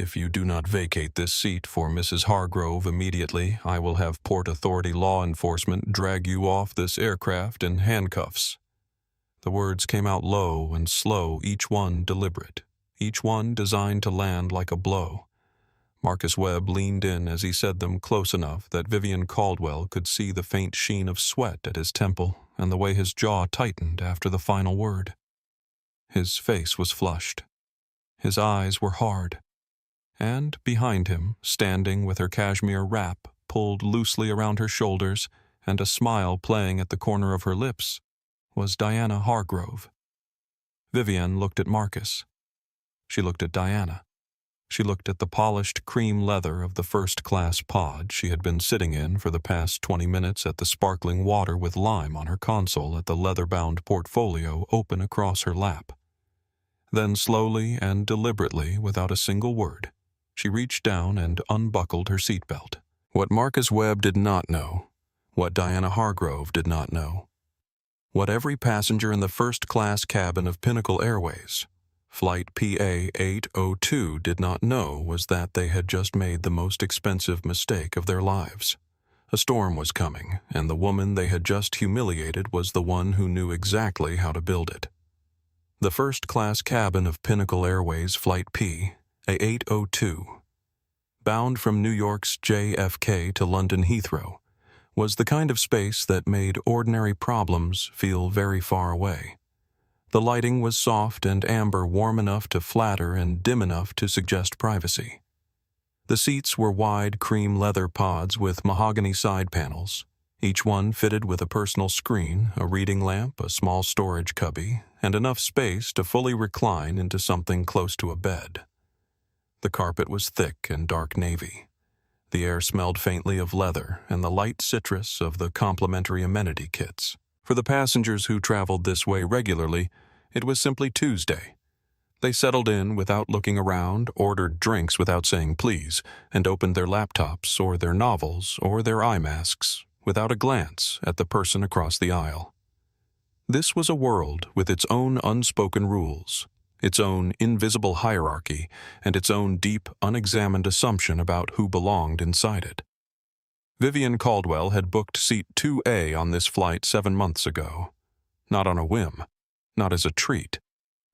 If you do not vacate this seat for Mrs. Hargrove immediately, I will have Port Authority law enforcement drag you off this aircraft in handcuffs." The words came out low and slow, each one deliberate, each one designed to land like a blow. Marcus Webb leaned in as he said them close enough that Vivienne Caldwell could see the faint sheen of sweat at his temple and the way his jaw tightened after the final word. His face was flushed. His eyes were hard. And behind him, standing with her cashmere wrap pulled loosely around her shoulders and a smile playing at the corner of her lips, was Diana Hargrove. Vivienne looked at Marcus. She looked at Diana. She looked at the polished cream leather of the first-class pod she had been sitting in for the past 20 minutes at the sparkling water with lime on her console at the leather-bound portfolio open across her lap. Then slowly and deliberately, without a single word, she reached down and unbuckled her seatbelt. What Marcus Webb did not know, what Diana Hargrove did not know, what every passenger in the first-class cabin of Pinnacle Airways, Flight PA-802, did not know was that they had just made the most expensive mistake of their lives. A storm was coming, and the woman they had just humiliated was the one who knew exactly how to build it. The first-class cabin of Pinnacle Airways Flight PA-802, bound from New York's JFK to London Heathrow, was the kind of space that made ordinary problems feel very far away. The lighting was soft and amber, warm enough to flatter and dim enough to suggest privacy. The seats were wide cream leather pods with mahogany side panels, each one fitted with a personal screen, a reading lamp, a small storage cubby, and enough space to fully recline into something close to a bed. The carpet was thick and dark navy. The air smelled faintly of leather and the light citrus of the complimentary amenity kits. For the passengers who traveled this way regularly, it was simply Tuesday. They settled in without looking around, ordered drinks without saying please, and opened their laptops or their novels or their eye masks without a glance at the person across the aisle. This was a world with its own unspoken rules, its own invisible hierarchy, and its own deep, unexamined assumption about who belonged inside it. Vivienne Caldwell had booked seat 2A on this flight 7 months ago. Not on a whim, not as a treat,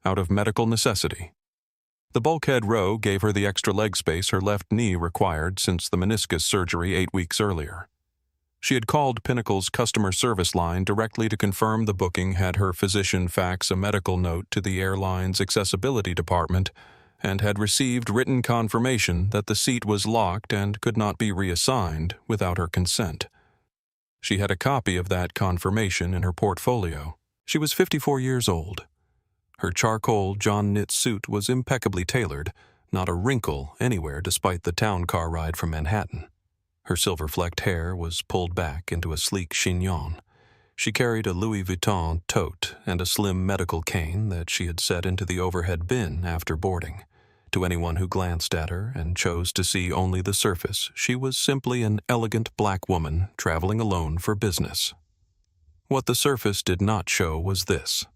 out of medical necessity. The bulkhead row gave her the extra leg space her left knee required since the meniscus surgery 8 weeks earlier. She had called Pinnacle's customer service line directly to confirm the booking, had her physician fax a medical note to the airline's accessibility department, and had received written confirmation that the seat was locked and could not be reassigned without her consent. She had a copy of that confirmation in her portfolio. She was 54 years old. Her charcoal John knit suit was impeccably tailored, not a wrinkle anywhere despite the town car ride from Manhattan. Her silver-flecked hair was pulled back into a sleek chignon. She carried a Louis Vuitton tote and a slim medical cane that she had set into the overhead bin after boarding. To anyone who glanced at her and chose to see only the surface, she was simply an elegant black woman traveling alone for business. What the surface did not show was this.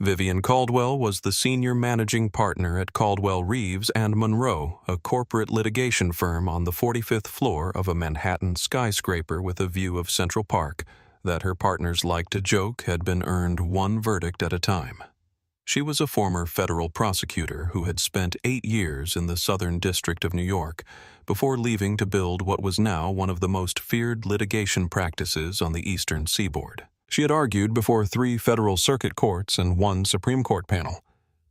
Vivienne Caldwell was the senior managing partner at Caldwell Reeves and Monroe, a corporate litigation firm on the 45th floor of a Manhattan skyscraper with a view of Central Park that her partners liked to joke had been earned one verdict at a time. She was a former federal prosecutor who had spent 8 years in the Southern District of New York before leaving to build what was now one of the most feared litigation practices on the Eastern Seaboard. She had argued before 3 federal circuit courts and 1 Supreme Court panel.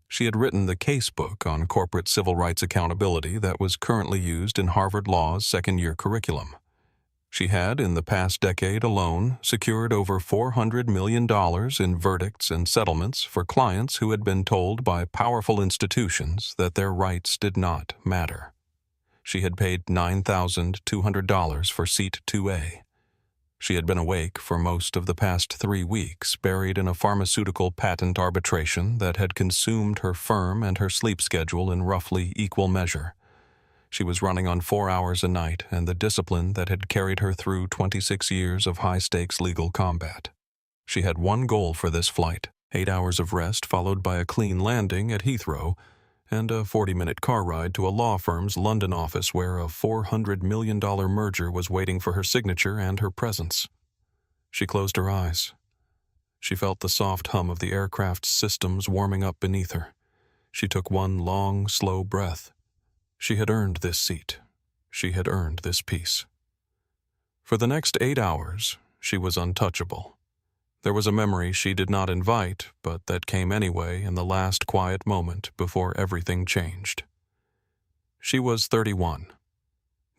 She had written the casebook on corporate civil rights accountability that was currently used in Harvard Law's second-year curriculum. She had, in the past decade alone, secured over $400 million in verdicts and settlements for clients who had been told by powerful institutions that their rights did not matter. She had paid $9,200 for seat 2A. She had been awake for most of the past 3 weeks, buried in a pharmaceutical patent arbitration that had consumed her firm and her sleep schedule in roughly equal measure. She was running on 4 hours a night and the discipline that had carried her through 26 years of high-stakes legal combat. She had one goal for this flight, 8 hours of rest followed by a clean landing at Heathrow, and a 40-minute car ride to a law firm's London office where a $400 million merger was waiting for her signature and her presence. She closed her eyes. She felt the soft hum of the aircraft's systems warming up beneath her. She took one long, slow breath. She had earned this seat. She had earned this peace. For the next 8 hours, she was untouchable. There was a memory she did not invite, but that came anyway in the last quiet moment before everything changed. She was 31.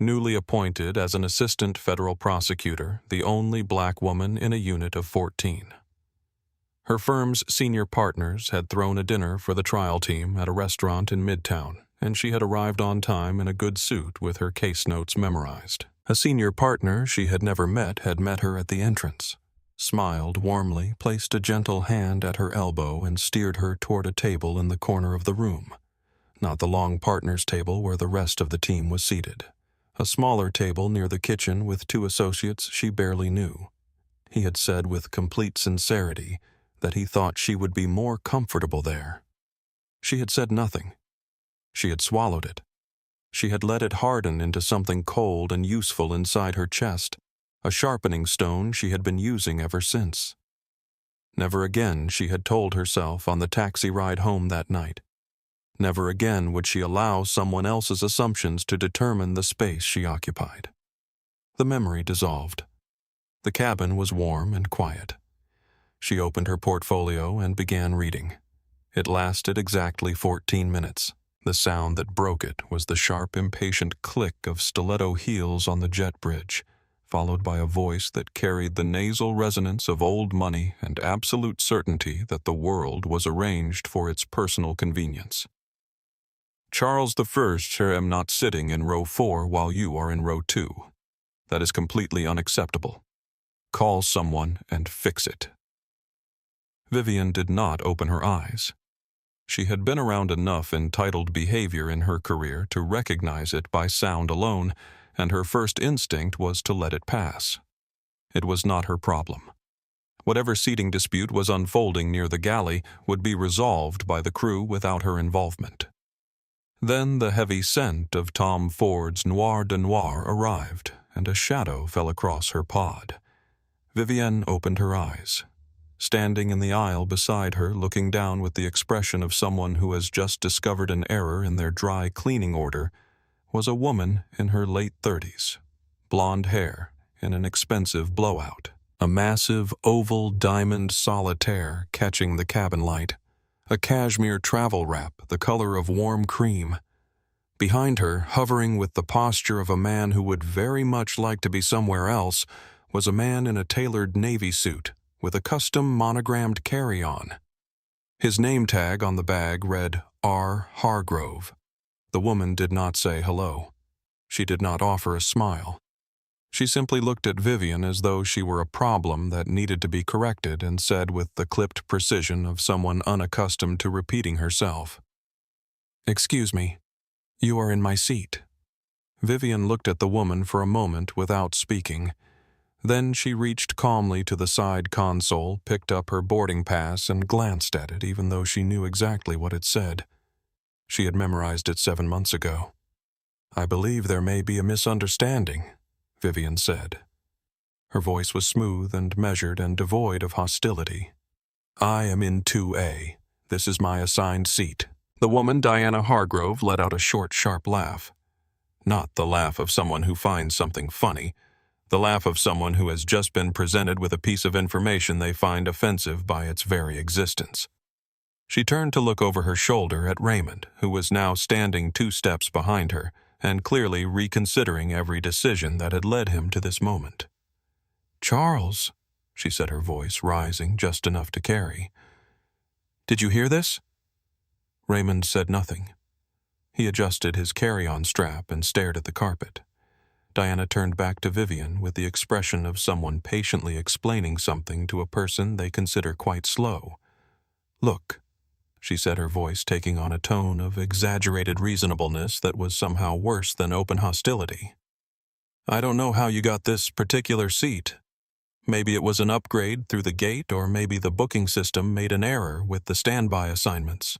Newly appointed as an assistant federal prosecutor, the only black woman in a unit of 14. Her firm's senior partners had thrown a dinner for the trial team at a restaurant in Midtown, and she had arrived on time in a good suit with her case notes memorized. A senior partner she had never met had met her at the entrance, smiled warmly, placed a gentle hand at her elbow, and steered her toward a table in the corner of the room. Not the long partners' table where the rest of the team was seated. A smaller table near the kitchen with 2 associates she barely knew. He had said with complete sincerity that he thought she would be more comfortable there. She had said nothing. She had swallowed it. She had let it harden into something cold and useful inside her chest, a sharpening stone she had been using ever since. Never again, she had told herself on the taxi ride home that night. Never again would she allow someone else's assumptions to determine the space she occupied. The memory dissolved. The cabin was warm and quiet. She opened her portfolio and began reading. It lasted exactly 14 minutes. The sound that broke it was the sharp, impatient click of stiletto heels on the jet bridge, followed by a voice that carried the nasal resonance of old money and absolute certainty that the world was arranged for its personal convenience. Charles I am not sitting in row 4 while you are in row 2. That is completely unacceptable. Call someone and fix it. Vivienne did not open her eyes. She had been around enough entitled behavior in her career to recognize it by sound alone, and her first instinct was to let it pass. It was not her problem. Whatever seating dispute was unfolding near the galley would be resolved by the crew without her involvement. Then the heavy scent of Tom Ford's Noir de Noir arrived, and a shadow fell across her pod. Vivienne opened her eyes. Standing in the aisle beside her, looking down with the expression of someone who has just discovered an error in their dry cleaning order, was a woman in her late 30s, blonde hair in an expensive blowout, a massive oval diamond solitaire catching the cabin light, a cashmere travel wrap the color of warm cream. Behind her, hovering with the posture of a man who would very much like to be somewhere else, was a man in a tailored navy suit with a custom monogrammed carry-on. His name tag on the bag read R. Hargrove. The woman did not say hello. She did not offer a smile. She simply looked at Vivienne as though she were a problem that needed to be corrected and said with the clipped precision of someone unaccustomed to repeating herself, "Excuse me, you are in my seat." Vivienne looked at the woman for a moment without speaking. Then she reached calmly to the side console, picked up her boarding pass, and glanced at it even though she knew exactly what it said. She had memorized it 7 months ago. "I believe there may be a misunderstanding," Vivienne said. Her voice was smooth and measured and devoid of hostility. "I am in 2A. This is my assigned seat." The woman, Diana Hargrove, let out a short, sharp laugh. Not the laugh of someone who finds something funny. The laugh of someone who has just been presented with a piece of information they find offensive by its very existence. She turned to look over her shoulder at Raymond, who was now standing 2 steps behind her, and clearly reconsidering every decision that had led him to this moment. "Charles," she said, her voice rising just enough to carry. "Did you hear this?" Raymond said nothing. He adjusted his carry-on strap and stared at the carpet. Diana turned back to Vivienne with the expression of someone patiently explaining something to a person they consider quite slow. "Look," she said, her voice taking on a tone of exaggerated reasonableness that was somehow worse than open hostility. "I don't know how you got this particular seat. Maybe it was an upgrade through the gate, or maybe the booking system made an error with the standby assignments.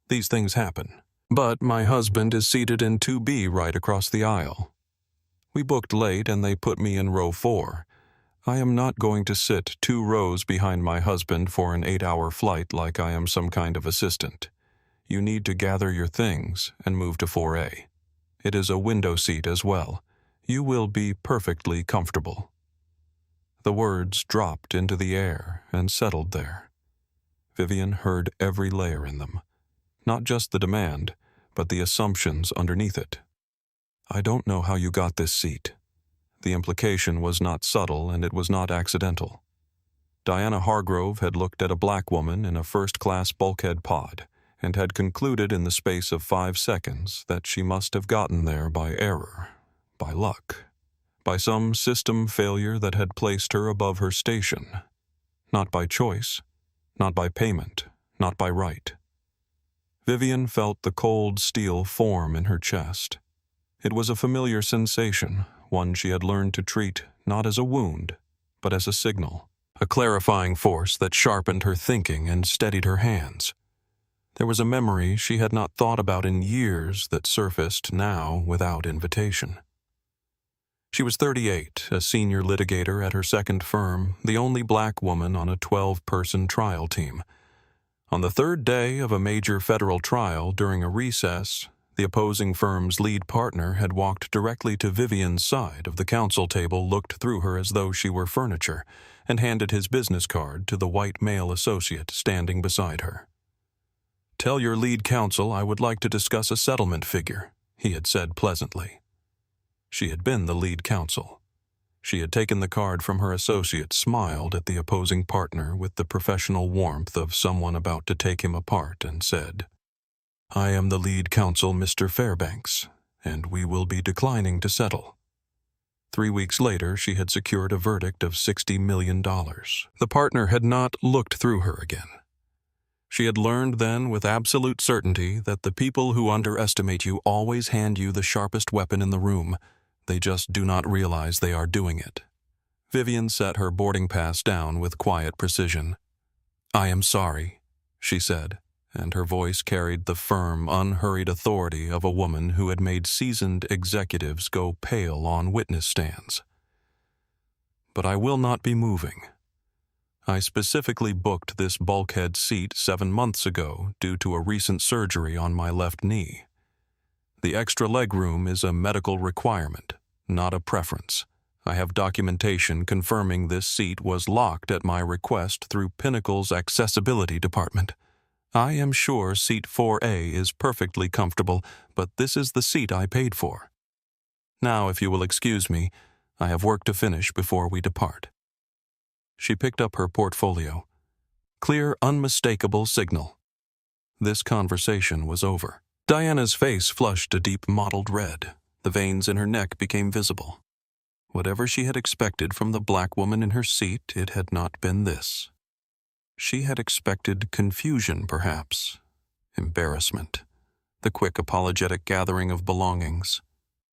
These things happen. But my husband is seated in 2B right across the aisle. We booked late and they put me in row 4. I am not going to sit 2 rows behind my husband for an 8-hour flight like I am some kind of assistant. You need to gather your things and move to 4A. It is a window seat as well. You will be perfectly comfortable." The words dropped into the air and settled there. Vivienne heard every layer in them. Not just the demand, but the assumptions underneath it. "I don't know how you got this seat." The implication was not subtle and it was not accidental. Diana Hargrove had looked at a black woman in a first-class bulkhead pod and had concluded in the space of 5 seconds that she must have gotten there by error, by luck, by some system failure that had placed her above her station. Not by choice, not by payment, not by right. Vivienne felt the cold steel form in her chest. It was a familiar sensation, one she had learned to treat not as a wound, but as a signal, a clarifying force that sharpened her thinking and steadied her hands. There was a memory she had not thought about in years that surfaced now without invitation. She was 38, a senior litigator at her second firm, the only black woman on a 12-person trial team. On the 3rd day of a major federal trial during a recess, the opposing firm's lead partner had walked directly to Vivienne's side of the counsel table, looked through her as though she were furniture, and handed his business card to the white male associate standing beside her. "Tell your lead counsel I would like to discuss a settlement figure," he had said pleasantly. She had been the lead counsel. She had taken the card from her associate, smiled at the opposing partner with the professional warmth of someone about to take him apart, and said, "I am the lead counsel, Mr. Fairbanks, and we will be declining to settle." 3 weeks later, she had secured a verdict of $60 million. The partner had not looked through her again. She had learned then with absolute certainty that the people who underestimate you always hand you the sharpest weapon in the room. They just do not realize they are doing it. Vivienne set her boarding pass down with quiet precision. "I am sorry," she said, and her voice carried the firm, unhurried authority of a woman who had made seasoned executives go pale on witness stands. "But I will not be moving. I specifically booked this bulkhead seat 7 months ago due to a recent surgery on my left knee. The extra legroom is a medical requirement, not a preference. I have documentation confirming this seat was locked at my request through Pinnacle's accessibility department. I am sure seat 4A is perfectly comfortable, but this is the seat I paid for. Now, if you will excuse me, I have work to finish before we depart." She picked up her portfolio. Clear, unmistakable signal. This conversation was over. Diana's face flushed a deep mottled red. The veins in her neck became visible. Whatever she had expected from the black woman in her seat, it had not been this. She had expected confusion, perhaps, embarrassment, the quick apologetic gathering of belongings,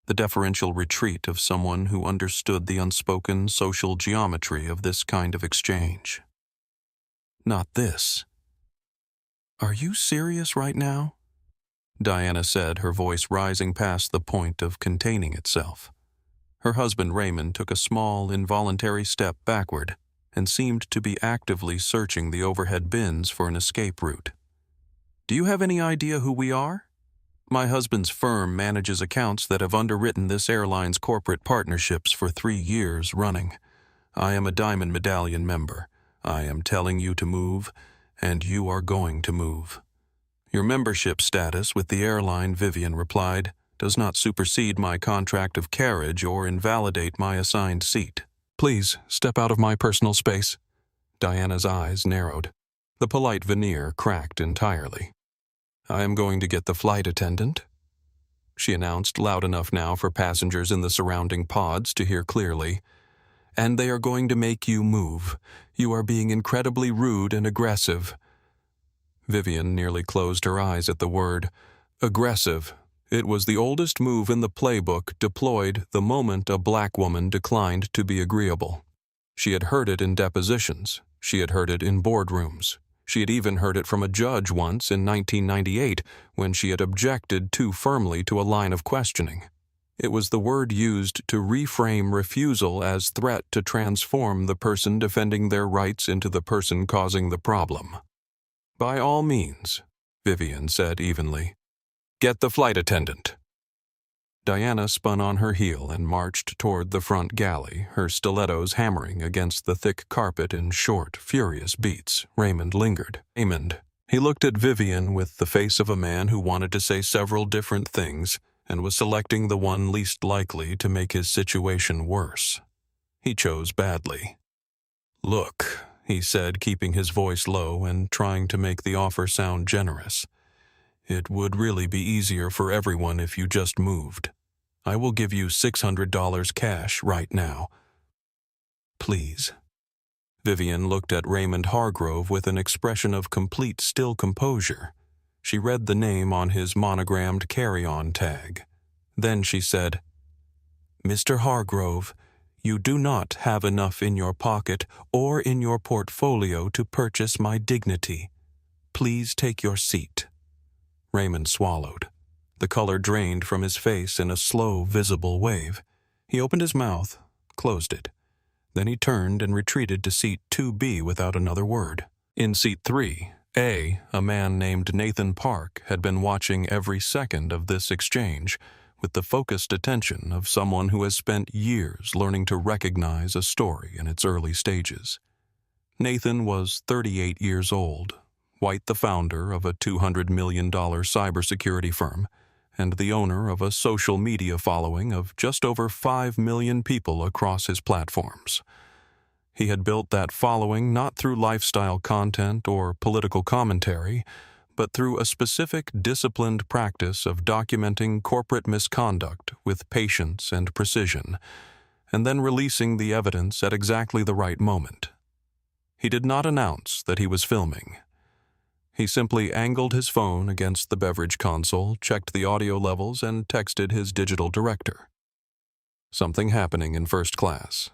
the deferential retreat of someone who understood the unspoken social geometry of this kind of exchange. Not this. "Are you serious right now?" Diana said, her voice rising past the point of containing itself. Her husband Raymond took a small, involuntary step backward and seemed to be actively searching the overhead bins for an escape route. "Do you have any idea who we are? My husband's firm manages accounts that have underwritten this airline's corporate partnerships for 3 years running. I am a Diamond Medallion member. I am telling you to move, and you are going to move." "Your membership status with the airline," Vivienne replied, "does not supersede my contract of carriage or invalidate my assigned seat." "Please, step out of my personal space." Diana's eyes narrowed. The polite veneer cracked entirely. "I am going to get the flight attendant," she announced loud enough now for passengers in the surrounding pods to hear clearly. "And they are going to make you move. You are being incredibly rude and aggressive." Vivienne nearly closed her eyes at the word. Aggressive. It was the oldest move in the playbook, deployed the moment a black woman declined to be agreeable. She had heard it in depositions. She had heard it in boardrooms. She had even heard it from a judge once in 1998 when she had objected too firmly to a line of questioning. It was the word used to reframe refusal as threat to transform the person defending their rights into the person causing the problem. "By all means," Vivienne said evenly. "Get the flight attendant." Diana spun on her heel and marched toward the front galley, her stilettos hammering against the thick carpet in short, furious beats. Raymond lingered. He looked at Vivienne with the face of a man who wanted to say several different things and was selecting the one least likely to make his situation worse. He chose badly. "Look," he said, keeping his voice low and trying to make the offer sound generous. "It would really be easier for everyone if you just moved. I will give you $600 cash right now. Please." Vivienne looked at Raymond Hargrove with an expression of complete still composure. She read the name on his monogrammed carry-on tag. Then she said, "Mr. Hargrove, you do not have enough in your pocket or in your portfolio to purchase my dignity. Please take your seat." Raymond swallowed. The color drained from his face in a slow, visible wave. He opened his mouth, closed it. Then he turned and retreated to seat 2B without another word. In seat 3A, a man named Nathan Park had been watching every second of this exchange with the focused attention of someone who has spent years learning to recognize a story in its early stages. Nathan was 38 years old, White the founder of a $200 million cybersecurity firm, and the owner of a social media following of just over 5 million people across his platforms. He had built that following not through lifestyle content or political commentary, but through a specific disciplined practice of documenting corporate misconduct with patience and precision, and then releasing the evidence at exactly the right moment. He did not announce that he was filming. He simply angled his phone against the beverage console, checked the audio levels, and texted his digital director. Something happening in first class.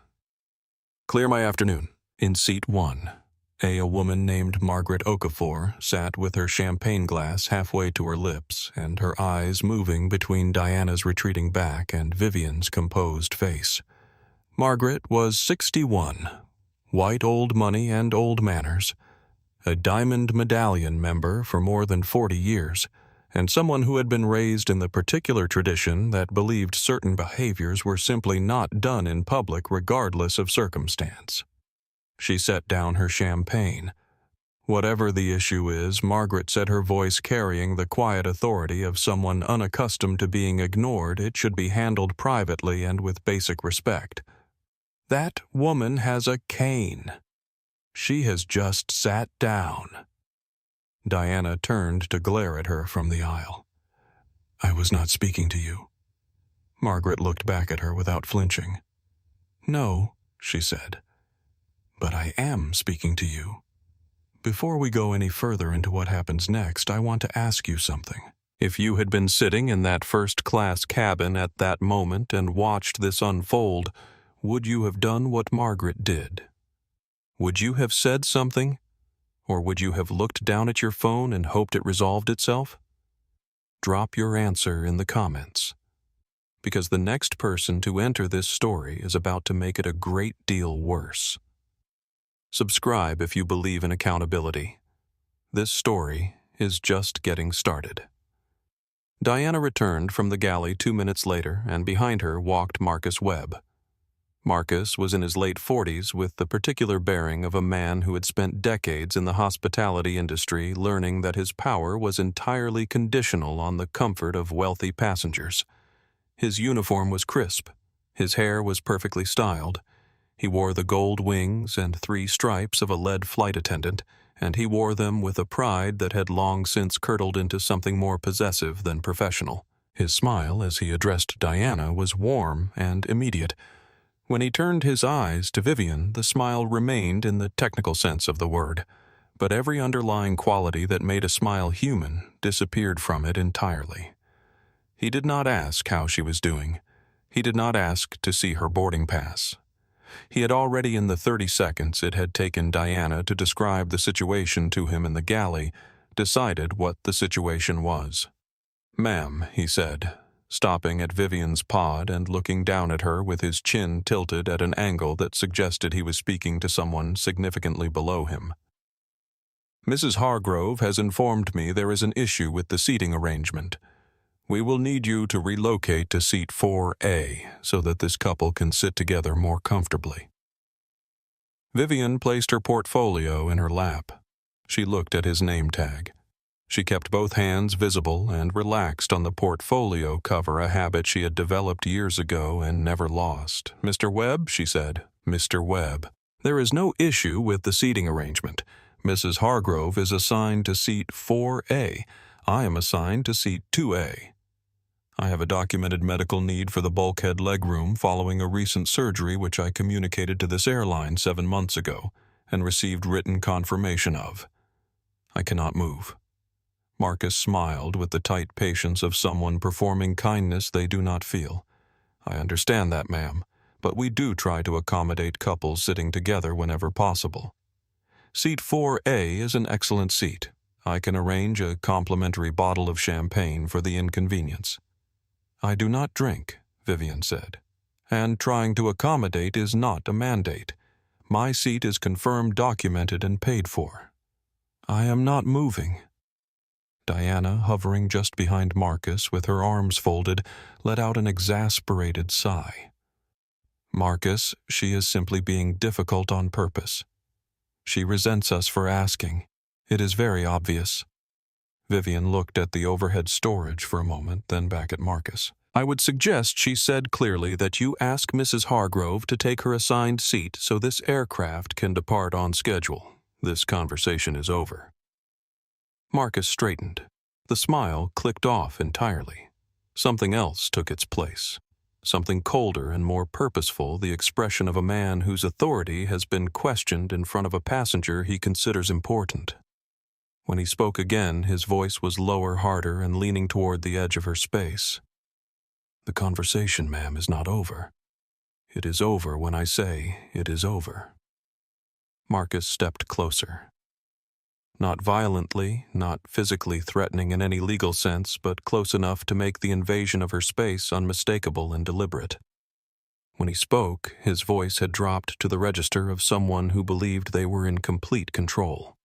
Clear my afternoon. In seat 1A, a woman named Margaret Okafor sat with her champagne glass halfway to her lips and her eyes moving between Diana's retreating back and Vivienne's composed face. Margaret was 61, white old money and old manners, a Diamond Medallion member for more than 40 years, and someone who had been raised in the particular tradition that believed certain behaviors were simply not done in public regardless of circumstance. She set down her champagne. Whatever the issue is, Margaret said, her voice carrying the quiet authority of someone unaccustomed to being ignored, it should be handled privately and with basic respect. That woman has a cane. She has just sat down. Diana turned to glare at her from the aisle. "I was not speaking to you." Margaret looked back at her without flinching. "No," she said, "but I am speaking to you. Before we go any further into what happens next, I want to ask you something. If you had been sitting in that first-class cabin at that moment and watched this unfold, would you have done what Margaret did? Would you have said something? Or would you have looked down at your phone and hoped it resolved itself? Drop your answer in the comments, because the next person to enter this story is about to make it a great deal worse. Subscribe if you believe in accountability. This story is just getting started. Diana returned from the galley 2 minutes later, and behind her walked Marcus Webb. Marcus was in his late 40s with the particular bearing of a man who had spent decades in the hospitality industry learning that his power was entirely conditional on the comfort of wealthy passengers. His uniform was crisp. His hair was perfectly styled. He wore the gold wings and 3 stripes of a lead flight attendant, and he wore them with a pride that had long since curdled into something more possessive than professional. His smile as he addressed Diana was warm and immediate. When he turned his eyes to Vivienne, the smile remained in the technical sense of the word, but every underlying quality that made a smile human disappeared from it entirely. He did not ask how she was doing. He did not ask to see her boarding pass. He had already, in the 30 seconds it had taken Diana to describe the situation to him in the galley, decided what the situation was. "Ma'am," he said, stopping at Vivienne's pod and looking down at her with his chin tilted at an angle that suggested he was speaking to someone significantly below him. "Mrs. Hargrove has informed me there is an issue with the seating arrangement. We will need you to relocate to seat 4A so that this couple can sit together more comfortably." Vivienne placed her portfolio in her lap. She looked at his name tag. She kept both hands visible and relaxed on the portfolio cover, a habit she had developed years ago and never lost. "Mr. Webb," she said. "Mr. Webb. There is no issue with the seating arrangement. Mrs. Hargrove is assigned to seat 4A. I am assigned to seat 2A. I have a documented medical need for the bulkhead legroom following a recent surgery which I communicated to this airline 7 months ago and received written confirmation of. I cannot move." Marcus smiled with the tight patience of someone performing kindness they do not feel. "I understand that, ma'am, but we do try to accommodate couples sitting together whenever possible. Seat 4A is an excellent seat. I can arrange a complimentary bottle of champagne for the inconvenience." "I do not drink," Vivienne said, "and trying to accommodate is not a mandate. My seat is confirmed, documented, and paid for. I am not moving." Diana, hovering just behind Marcus with her arms folded, let out an exasperated sigh. "Marcus, she is simply being difficult on purpose. She resents us for asking. It is very obvious." Vivienne looked at the overhead storage for a moment, then back at Marcus. "I would suggest she said clearly that you ask Mrs. Hargrove to take her assigned seat so this aircraft can depart on schedule. This conversation is over." Marcus straightened. The smile clicked off entirely. Something else took its place. Something colder and more purposeful, the expression of a man whose authority has been questioned in front of a passenger he considers important. When he spoke again, his voice was lower, harder, and leaning toward the edge of her space. "The conversation, ma'am, is not over. It is over when I say it is over." Marcus stepped closer. Not violently, not physically threatening in any legal sense, but close enough to make the invasion of her space unmistakable and deliberate. When he spoke, his voice had dropped to the register of someone who believed they were in complete control.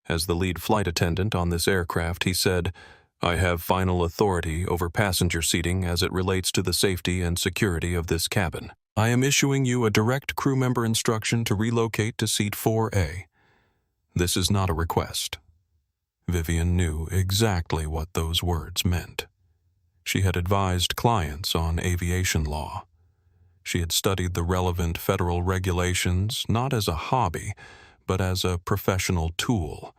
As the lead flight attendant on this aircraft, he said, "I have final authority over passenger seating as it relates to the safety and security of this cabin. I am issuing you a direct crew member instruction to relocate to seat 4A. This is not a request." Vivienne knew exactly what those words meant. She had advised clients on aviation law. She had studied the relevant federal regulations not as a hobby, but as a professional tool,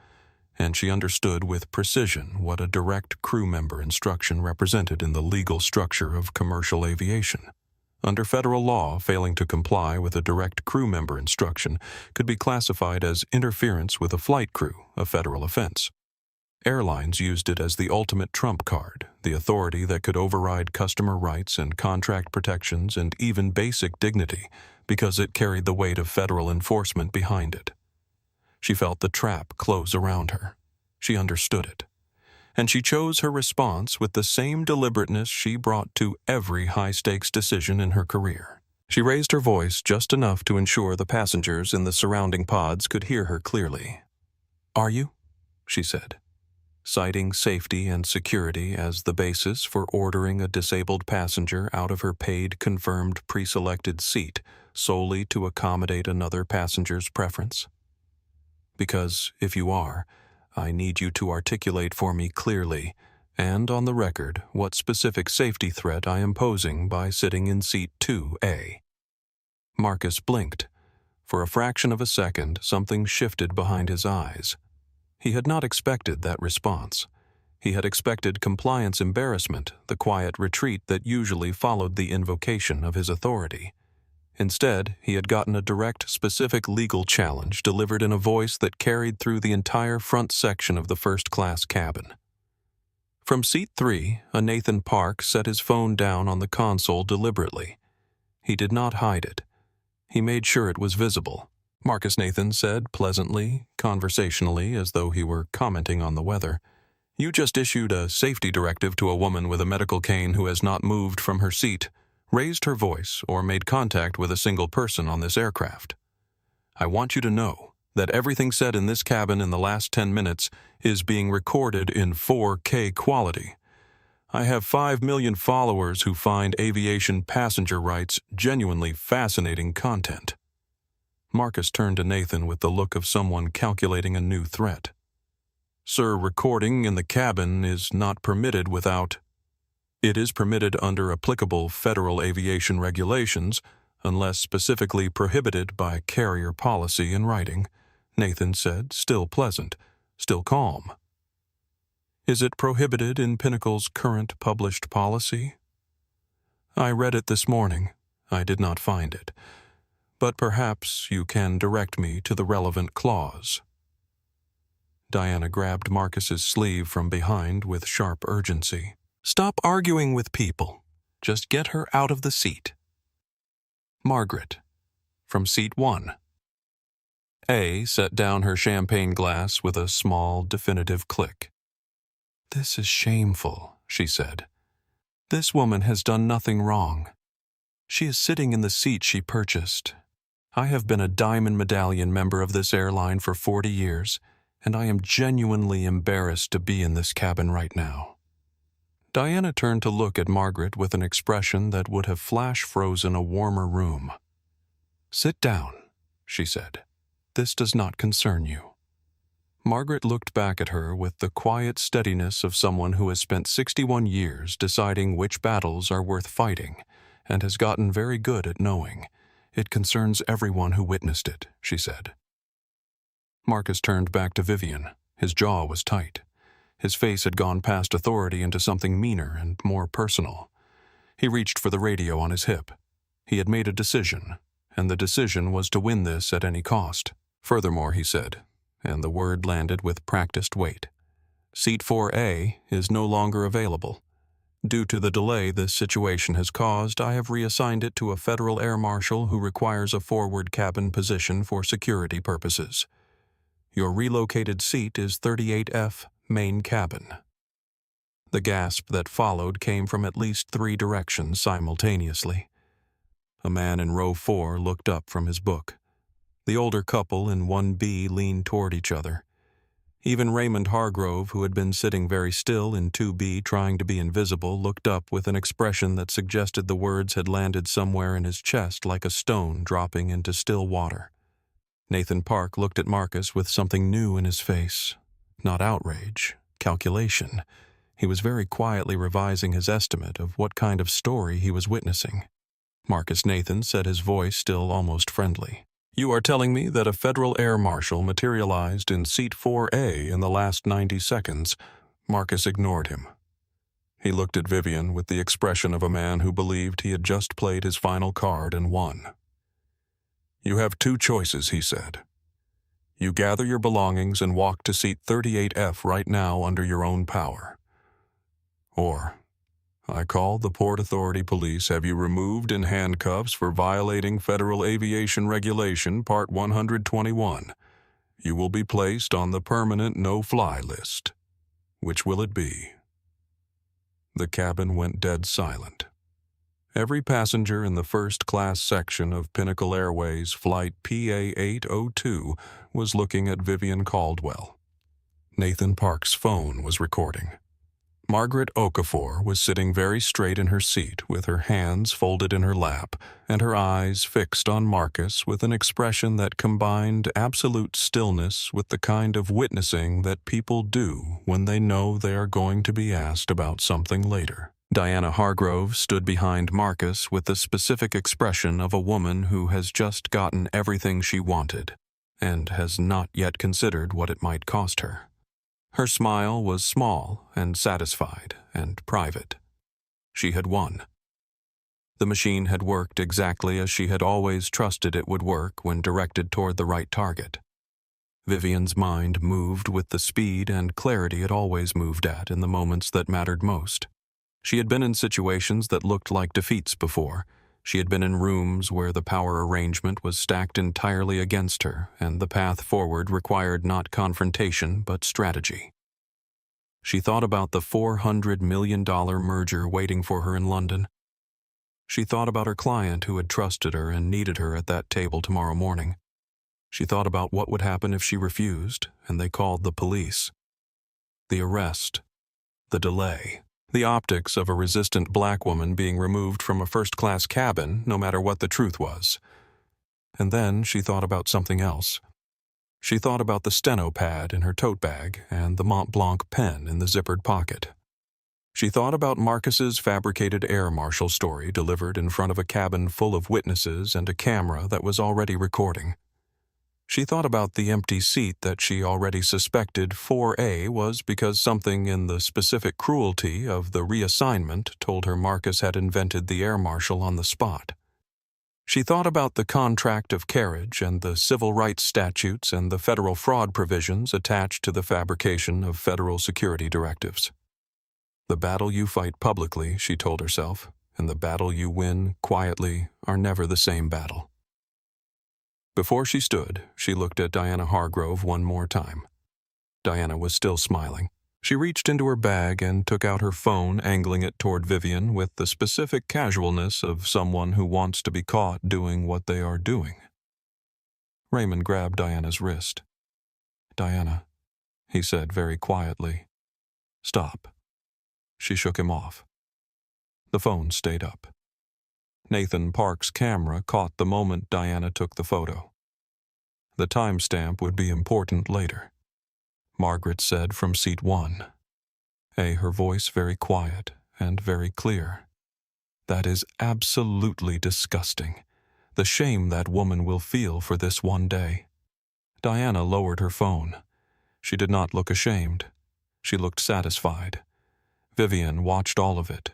and she understood with precision what a direct crew member instruction represented in the legal structure of commercial aviation. Under federal law, failing to comply with a direct crew member instruction could be classified as interference with a flight crew, a federal offense. Airlines used it as the ultimate trump card, the authority that could override customer rights and contract protections and even basic dignity, because it carried the weight of federal enforcement behind it. She felt the trap close around her. She understood it. And she chose her response with the same deliberateness she brought to every high-stakes decision in her career. She raised her voice just enough to ensure the passengers in the surrounding pods could hear her clearly. "Are you?" she said, citing safety and security as the basis for ordering a disabled passenger out of her paid, confirmed, pre-selected seat solely to accommodate another passenger's preference. "Because, if you are, I need you to articulate for me clearly, and on the record, what specific safety threat I am posing by sitting in seat 2A. Marcus blinked. For a fraction of a second, something shifted behind his eyes. He had not expected that response. He had expected compliance embarrassment, the quiet retreat that usually followed the invocation of his authority. Instead, he had gotten a direct, specific legal challenge delivered in a voice that carried through the entire front section of the first-class cabin. From seat 3, a Nathan Park set his phone down on the console deliberately. He did not hide it. He made sure it was visible. Marcus, Nathan said pleasantly, conversationally, as though he were commenting on the weather. You just issued a safety directive to a woman with a medical cane who has not moved from her seat, raised her voice, or made contact with a single person on this aircraft. I want you to know that everything said in this cabin in the last 10 minutes is being recorded in 4K quality. I have 5 million followers who find aviation passenger rights genuinely fascinating content. Marcus turned to Nathan with the look of someone calculating a new threat. Sir, recording in the cabin is not permitted without... It is permitted under applicable federal aviation regulations, unless specifically prohibited by carrier policy in writing, Nathan said, still pleasant, still calm. Is it prohibited in Pinnacle's current published policy? I read it this morning. I did not find it. But perhaps you can direct me to the relevant clause. Diana grabbed Marcus's sleeve from behind with sharp urgency. Stop arguing with people. Just get her out of the seat. Margaret, from seat 1. A set down her champagne glass with a small, definitive click. This is shameful, she said. This woman has done nothing wrong. She is sitting in the seat she purchased. I have been a Diamond Medallion member of this airline for 40 years, and I am genuinely embarrassed to be in this cabin right now. Diana turned to look at Margaret with an expression that would have flash-frozen a warmer room. Sit down, she said. This does not concern you. Margaret looked back at her with the quiet steadiness of someone who has spent 61 years deciding which battles are worth fighting and has gotten very good at knowing. It concerns everyone who witnessed it, she said. Marcus turned back to Vivienne. His jaw was tight. His face had gone past authority into something meaner and more personal. He reached for the radio on his hip. He had made a decision, and the decision was to win this at any cost. Furthermore, he said, and the word landed with practiced weight, Seat 4A is no longer available. Due to the delay this situation has caused, I have reassigned it to a federal air marshal who requires a forward cabin position for security purposes. Your relocated seat is 38F, main cabin. The gasp that followed came from at least 3 directions simultaneously. A man in row 4 looked up from his book. The older couple in 1B leaned toward each other. Even Raymond Hargrove, who had been sitting very still in 2B trying to be invisible, looked up with an expression that suggested the words had landed somewhere in his chest like a stone dropping into still water. Nathan Park looked at Marcus with something new in his face. Not outrage, calculation. He was very quietly revising his estimate of what kind of story he was witnessing. Marcus Nathan said, his voice still almost friendly. You are telling me that a federal air marshal materialized in seat 4A in the last 90 seconds. Marcus ignored him. He looked at Vivienne with the expression of a man who believed he had just played his final card and won. You have 2 choices, he said. You gather your belongings and walk to seat 38F right now under your own power. Or, I call the Port Authority Police, have you removed in handcuffs for violating Federal Aviation Regulation Part 121. You will be placed on the permanent no-fly list. Which will it be? The cabin went dead silent. Every passenger in the first-class section of Pinnacle Airways Flight PA-802 was looking at Vivienne Caldwell. Nathan Park's phone was recording. Margaret Okafor was sitting very straight in her seat with her hands folded in her lap and her eyes fixed on Marcus with an expression that combined absolute stillness with the kind of witnessing that people do when they know they are going to be asked about something later. Diana Hargrove stood behind Marcus with the specific expression of a woman who has just gotten everything she wanted and has not yet considered what it might cost her. Her smile was small and satisfied and private. She had won. The machine had worked exactly as she had always trusted it would work when directed toward the right target. Vivienne's mind moved with the speed and clarity it always moved at in the moments that mattered most. She had been in situations that looked like defeats before, She had been in rooms where the power arrangement was stacked entirely against her, and the path forward required not confrontation but strategy. She thought about the $400 million merger waiting for her in London. She thought about her client who had trusted her and needed her at that table tomorrow morning. She thought about what would happen if she refused, and they called the police. The arrest. The delay. The optics of a resistant black woman being removed from a first-class cabin, no matter what the truth was. And then she thought about something else. She thought about the steno pad in her tote bag and the Mont Blanc pen in the zippered pocket. She thought about Marcus's fabricated air marshal story delivered in front of a cabin full of witnesses and a camera that was already recording. She thought about the empty seat that she already suspected 4A was because something in the specific cruelty of the reassignment told her Marcus had invented the air marshal on the spot. She thought about the contract of carriage and the civil rights statutes and the federal fraud provisions attached to the fabrication of federal security directives. The battle you fight publicly, she told herself, and the battle you win quietly are never the same battle. Before she stood, she looked at Diana Hargrove one more time. Diana was still smiling. She reached into her bag and took out her phone, angling it toward Vivienne with the specific casualness of someone who wants to be caught doing what they are doing. Raymond grabbed Diana's wrist. "Diana," he said very quietly. "Stop." She shook him off. The phone stayed up. Nathan Park's camera caught the moment Diana took the photo. The timestamp would be important later. Margaret said from seat 1. Her voice very quiet and very clear. "That is absolutely disgusting. The shame that woman will feel for this one day." Diana lowered her phone. She did not look ashamed. She looked satisfied. Vivienne watched all of it.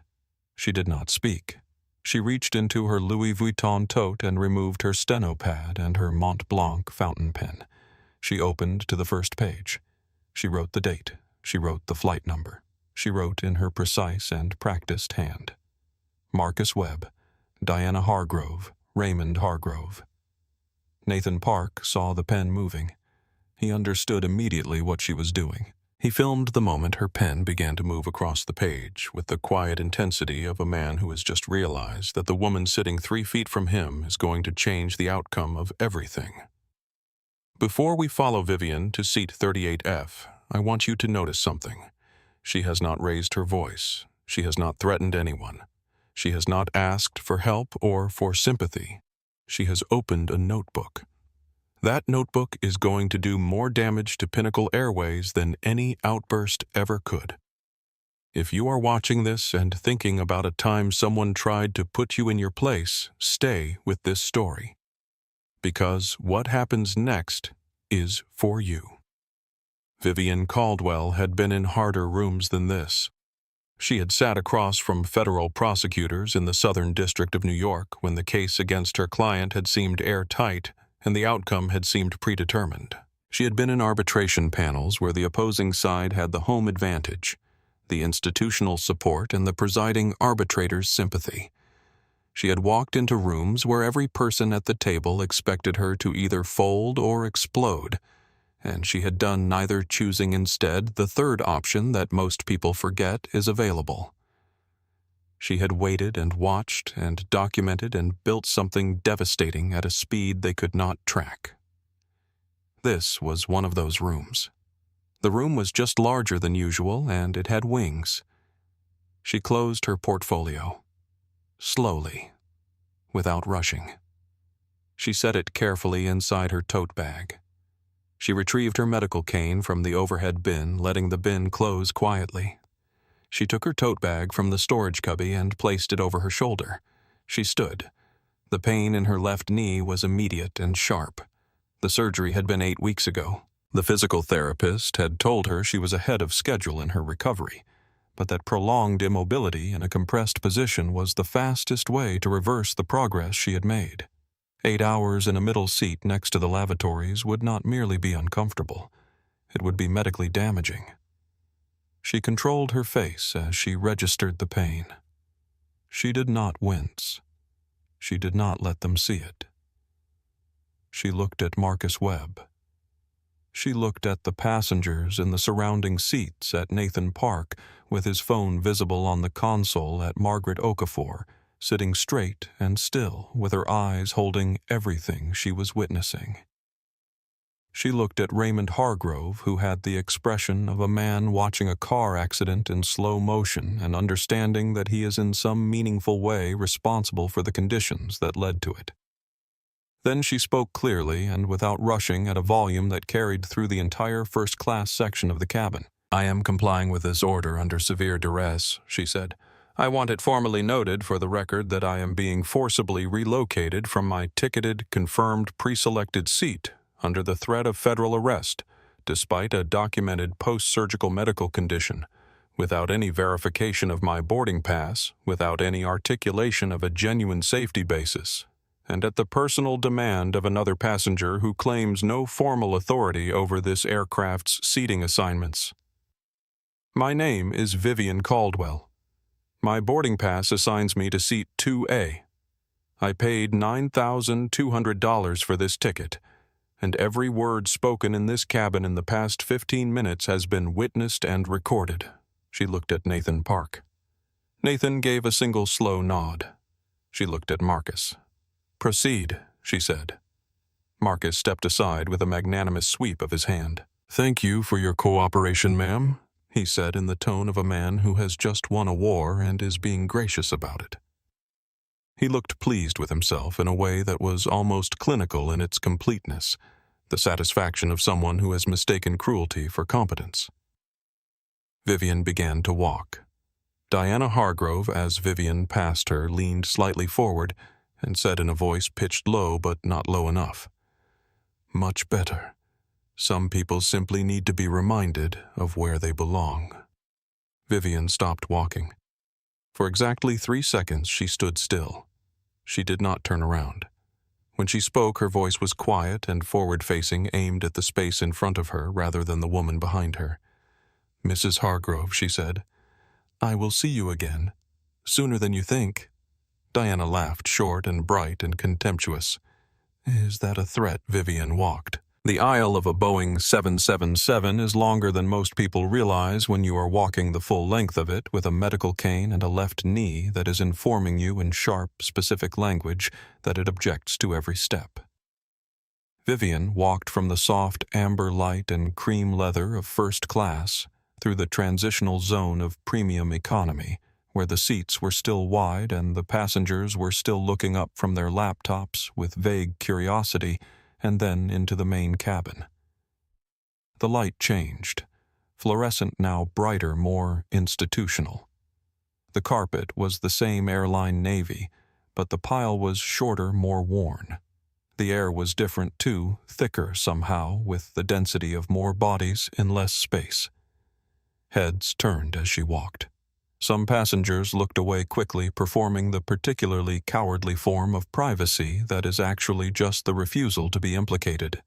She did not speak. She reached into her Louis Vuitton tote and removed her steno pad and her Mont Blanc fountain pen. She opened to the first page. She wrote the date. She wrote the flight number. She wrote in her precise and practiced hand. Marcus Webb, Diana Hargrove, Raymond Hargrove. Nathan Park saw the pen moving. He understood immediately what she was doing. He filmed the moment her pen began to move across the page with the quiet intensity of a man who has just realized that the woman sitting 3 feet from him is going to change the outcome of everything. Before we follow Vivienne to seat 38F, I want you to notice something. She has not raised her voice. She has not threatened anyone. She has not asked for help or for sympathy. She has opened a notebook. That notebook is going to do more damage to Pinnacle Airways than any outburst ever could. If you are watching this and thinking about a time someone tried to put you in your place, stay with this story. Because what happens next is for you. Vivienne Caldwell had been in harder rooms than this. She had sat across from federal prosecutors in the Southern District of New York when the case against her client had seemed airtight and the outcome had seemed predetermined. She had been in arbitration panels where the opposing side had the home advantage, the institutional support, and the presiding arbitrator's sympathy. She had walked into rooms where every person at the table expected her to either fold or explode, and she had done neither, choosing instead the third option that most people forget is available. She had waited and watched and documented and built something devastating at a speed they could not track. This was one of those rooms. The room was just larger than usual, and it had wings. She closed her portfolio. Slowly, without rushing. She set it carefully inside her tote bag. She retrieved her medical cane from the overhead bin, letting the bin close quietly. She took her tote bag from the storage cubby and placed it over her shoulder. She stood. The pain in her left knee was immediate and sharp. The surgery had been 8 weeks ago. The physical therapist had told her she was ahead of schedule in her recovery, but that prolonged immobility in a compressed position was the fastest way to reverse the progress she had made. 8 hours in a middle seat next to the lavatories would not merely be uncomfortable. It would be medically damaging. She controlled her face as she registered the pain. She did not wince. She did not let them see it. She looked at Marcus Webb. She looked at the passengers in the surrounding seats at Nathan Park, with his phone visible on the console at Margaret Okafor, sitting straight and still, with her eyes holding everything she was witnessing. She looked at Raymond Hargrove, who had the expression of a man watching a car accident in slow motion and understanding that he is in some meaningful way responsible for the conditions that led to it. Then she spoke clearly and without rushing at a volume that carried through the entire first-class section of the cabin. "I am complying with this order under severe duress," she said. "I want it formally noted for the record that I am being forcibly relocated from my ticketed, confirmed, pre-selected seat under the threat of federal arrest, despite a documented post-surgical medical condition, without any verification of my boarding pass, without any articulation of a genuine safety basis, and at the personal demand of another passenger who claims no formal authority over this aircraft's seating assignments. My name is Vivienne Caldwell. My boarding pass assigns me to seat 2A. I paid $9,200 for this ticket, and every word spoken in this cabin in the past 15 minutes has been witnessed and recorded." She looked at Nathan Park. Nathan gave a single slow nod. She looked at Marcus. "Proceed," she said. Marcus stepped aside with a magnanimous sweep of his hand. "Thank you for your cooperation, ma'am," he said in the tone of a man who has just won a war and is being gracious about it. He looked pleased with himself in a way that was almost clinical in its completeness, the satisfaction of someone who has mistaken cruelty for competence. Vivienne began to walk. Diana Hargrove, as Vivienne passed her, leaned slightly forward and said in a voice pitched low but not low enough, "Much better. Some people simply need to be reminded of where they belong." Vivienne stopped walking. For exactly 3 seconds she stood still. She did not turn around. When she spoke, her voice was quiet and forward-facing, aimed at the space in front of her rather than the woman behind her. "Mrs. Hargrove," she said, "I will see you again. Sooner than you think." Diana laughed, short and bright and contemptuous. "Is that a threat?" Vivienne walked. The aisle of a Boeing 777 is longer than most people realize when you are walking the full length of it with a medical cane and a left knee that is informing you in sharp, specific language that it objects to every step. Vivienne walked from the soft amber light and cream leather of first class through the transitional zone of premium economy, where the seats were still wide and the passengers were still looking up from their laptops with vague curiosity, and then into the main cabin. The light changed, fluorescent now brighter, more institutional. The carpet was the same airline navy, but the pile was shorter, more worn. The air was different too, thicker somehow, with the density of more bodies in less space. Heads turned as she walked. Some passengers looked away quickly, performing the particularly cowardly form of privacy that is actually just the refusal to be implicated.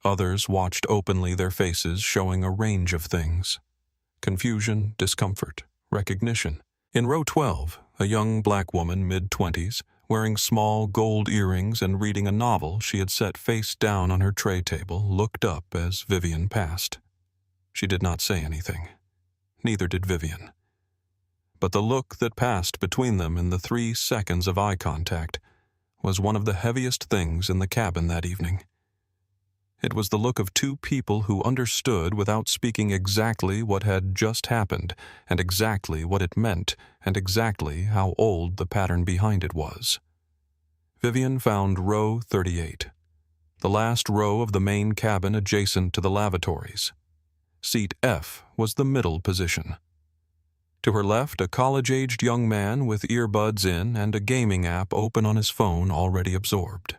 Others watched openly, their faces showing a range of things: confusion, discomfort, recognition. In row 12, a young black woman, mid-20s, wearing small gold earrings and reading a novel she had set face down on her tray table, looked up as Vivienne passed. She did not say anything. Neither did Vivienne. But the look that passed between them in the 3 seconds of eye contact was one of the heaviest things in the cabin that evening. It was the look of two people who understood without speaking exactly what had just happened, and exactly what it meant, and exactly how old the pattern behind it was. Vivienne found row 38, the last row of the main cabin adjacent to the lavatories. Seat F was the middle position. To her left, a college-aged young man with earbuds in and a gaming app open on his phone already absorbed.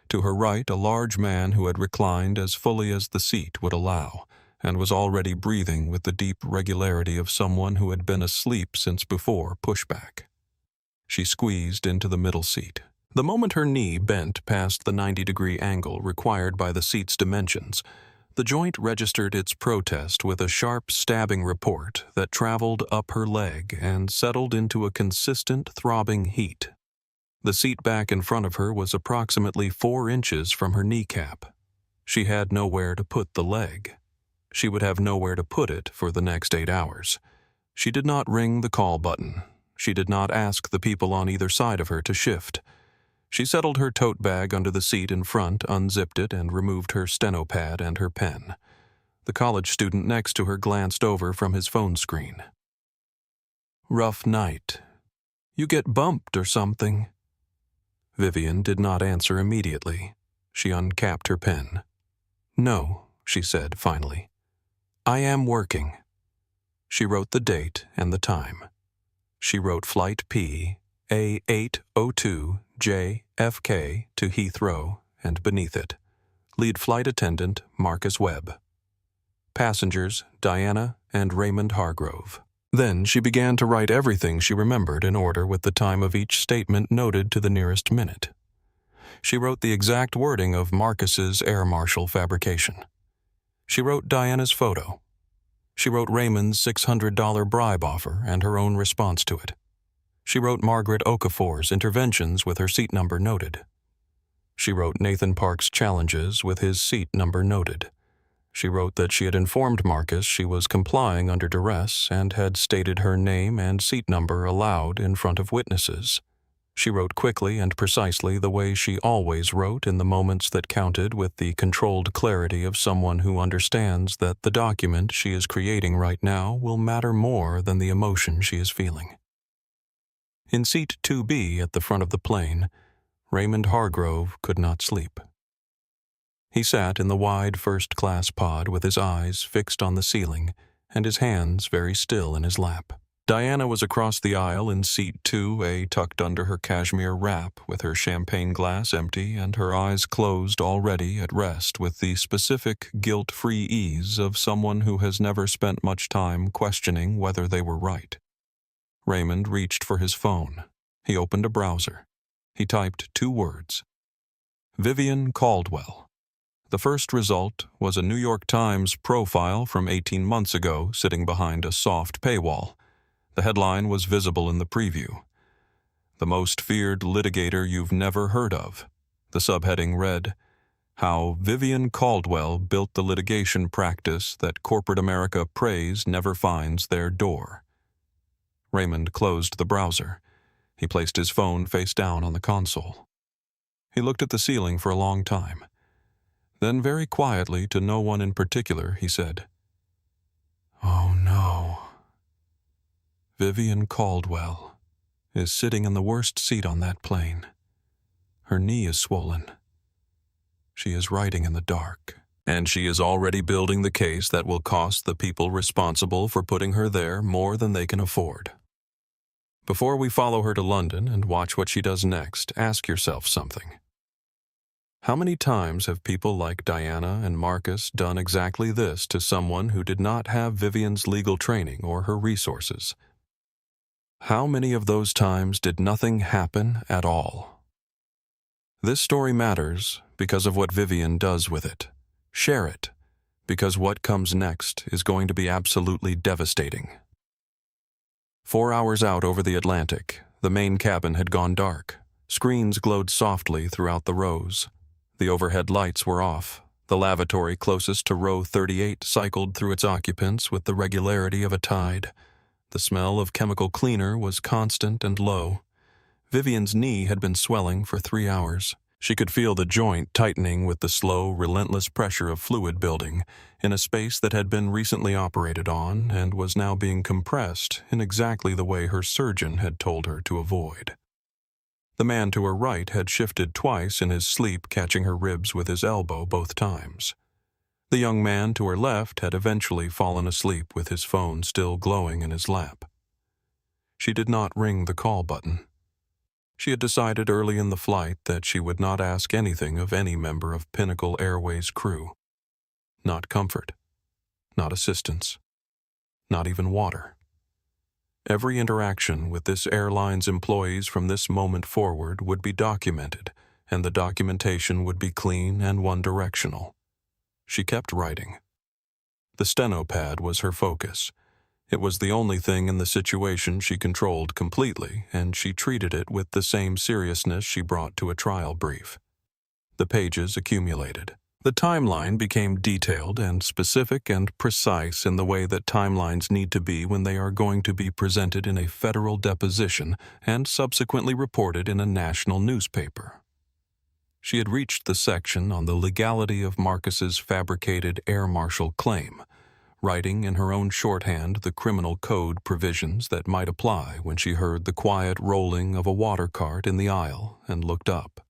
To her right, a large man who had reclined as fully as the seat would allow, and was already breathing with the deep regularity of someone who had been asleep since before pushback. She squeezed into the middle seat. The moment her knee bent past the 90-degree angle required by the seat's dimensions, the joint registered its protest with a sharp stabbing report that traveled up her leg and settled into a consistent throbbing heat. The seat back in front of her was approximately 4 inches from her kneecap. She had nowhere to put the leg. She would have nowhere to put it for the next 8 hours. She did not ring the call button. She did not ask the people on either side of her to shift. She settled her tote bag under the seat in front, unzipped it, and removed her steno pad and her pen. The college student next to her glanced over from his phone screen. "Rough night. You get bumped or something?" Vivienne did not answer immediately. She uncapped her pen. "No," she said finally. "I am working." She wrote the date and the time. She wrote Flight P, A802 JFK to Heathrow, and beneath it, Lead Flight Attendant Marcus Webb. Passengers Diana and Raymond Hargrove. Then she began to write everything she remembered in order with the time of each statement noted to the nearest minute. She wrote the exact wording of Marcus's air marshal fabrication. She wrote Diana's photo. She wrote Raymond's $600 bribe offer and her own response to it. She wrote Margaret Okafor's interventions with her seat number noted. She wrote Nathan Park's challenges with his seat number noted. She wrote that she had informed Marcus she was complying under duress and had stated her name and seat number aloud in front of witnesses. She wrote quickly and precisely the way she always wrote in the moments that counted, with the controlled clarity of someone who understands that the document she is creating right now will matter more than the emotion she is feeling. In seat 2B at the front of the plane, Raymond Hargrove could not sleep. He sat in the wide first-class pod with his eyes fixed on the ceiling and his hands very still in his lap. Diana was across the aisle in seat 2A, tucked under her cashmere wrap, with her champagne glass empty and her eyes closed, already at rest with the specific guilt-free ease of someone who has never spent much time questioning whether they were right. Raymond reached for his phone. He opened a browser. He typed 2 words. Vivienne Caldwell. The first result was a New York Times profile from 18 months ago sitting behind a soft paywall. The headline was visible in the preview. "The most feared litigator you've never heard of." The subheading read, "How Vivienne Caldwell built the litigation practice that corporate America prays never finds their door." Raymond closed the browser. He placed his phone face down on the console. He looked at the ceiling for a long time. Then very quietly, to no one in particular, he said, "Oh no. Vivienne Caldwell is sitting in the worst seat on that plane. Her knee is swollen. She is writing in the dark, and she is already building the case that will cost the people responsible for putting her there more than they can afford. Before we follow her to London and watch what she does next, ask yourself something. How many times have people like Diana and Marcus done exactly this to someone who did not have Vivienne's legal training or her resources? How many of those times did nothing happen at all? This story matters because of what Vivienne does with it. Share it, because what comes next is going to be absolutely devastating. 4 hours out over the Atlantic, the main cabin had gone dark. Screens glowed softly throughout the rows. The overhead lights were off. The lavatory closest to row 38 cycled through its occupants with the regularity of a tide. The smell of chemical cleaner was constant and low. Vivienne's knee had been swelling for 3 hours. She could feel the joint tightening with the slow, relentless pressure of fluid building in a space that had been recently operated on and was now being compressed in exactly the way her surgeon had told her to avoid. The man to her right had shifted twice in his sleep, catching her ribs with his elbow both times. The young man to her left had eventually fallen asleep with his phone still glowing in his lap. She did not ring the call button. She had decided early in the flight that she would not ask anything of any member of Pinnacle Airways' crew. Not comfort, not assistance, not even water. Every interaction with this airline's employees from this moment forward would be documented, and the documentation would be clean and one-directional. She kept writing. The steno pad was her focus. It was the only thing in the situation she controlled completely, and she treated it with the same seriousness she brought to a trial brief. The pages accumulated. The timeline became detailed and specific and precise in the way that timelines need to be when they are going to be presented in a federal deposition and subsequently reported in a national newspaper. She had reached the section on the legality of Marcus's fabricated air marshal claim, writing in her own shorthand the criminal code provisions that might apply when she heard the quiet rolling of a water cart in the aisle and looked up.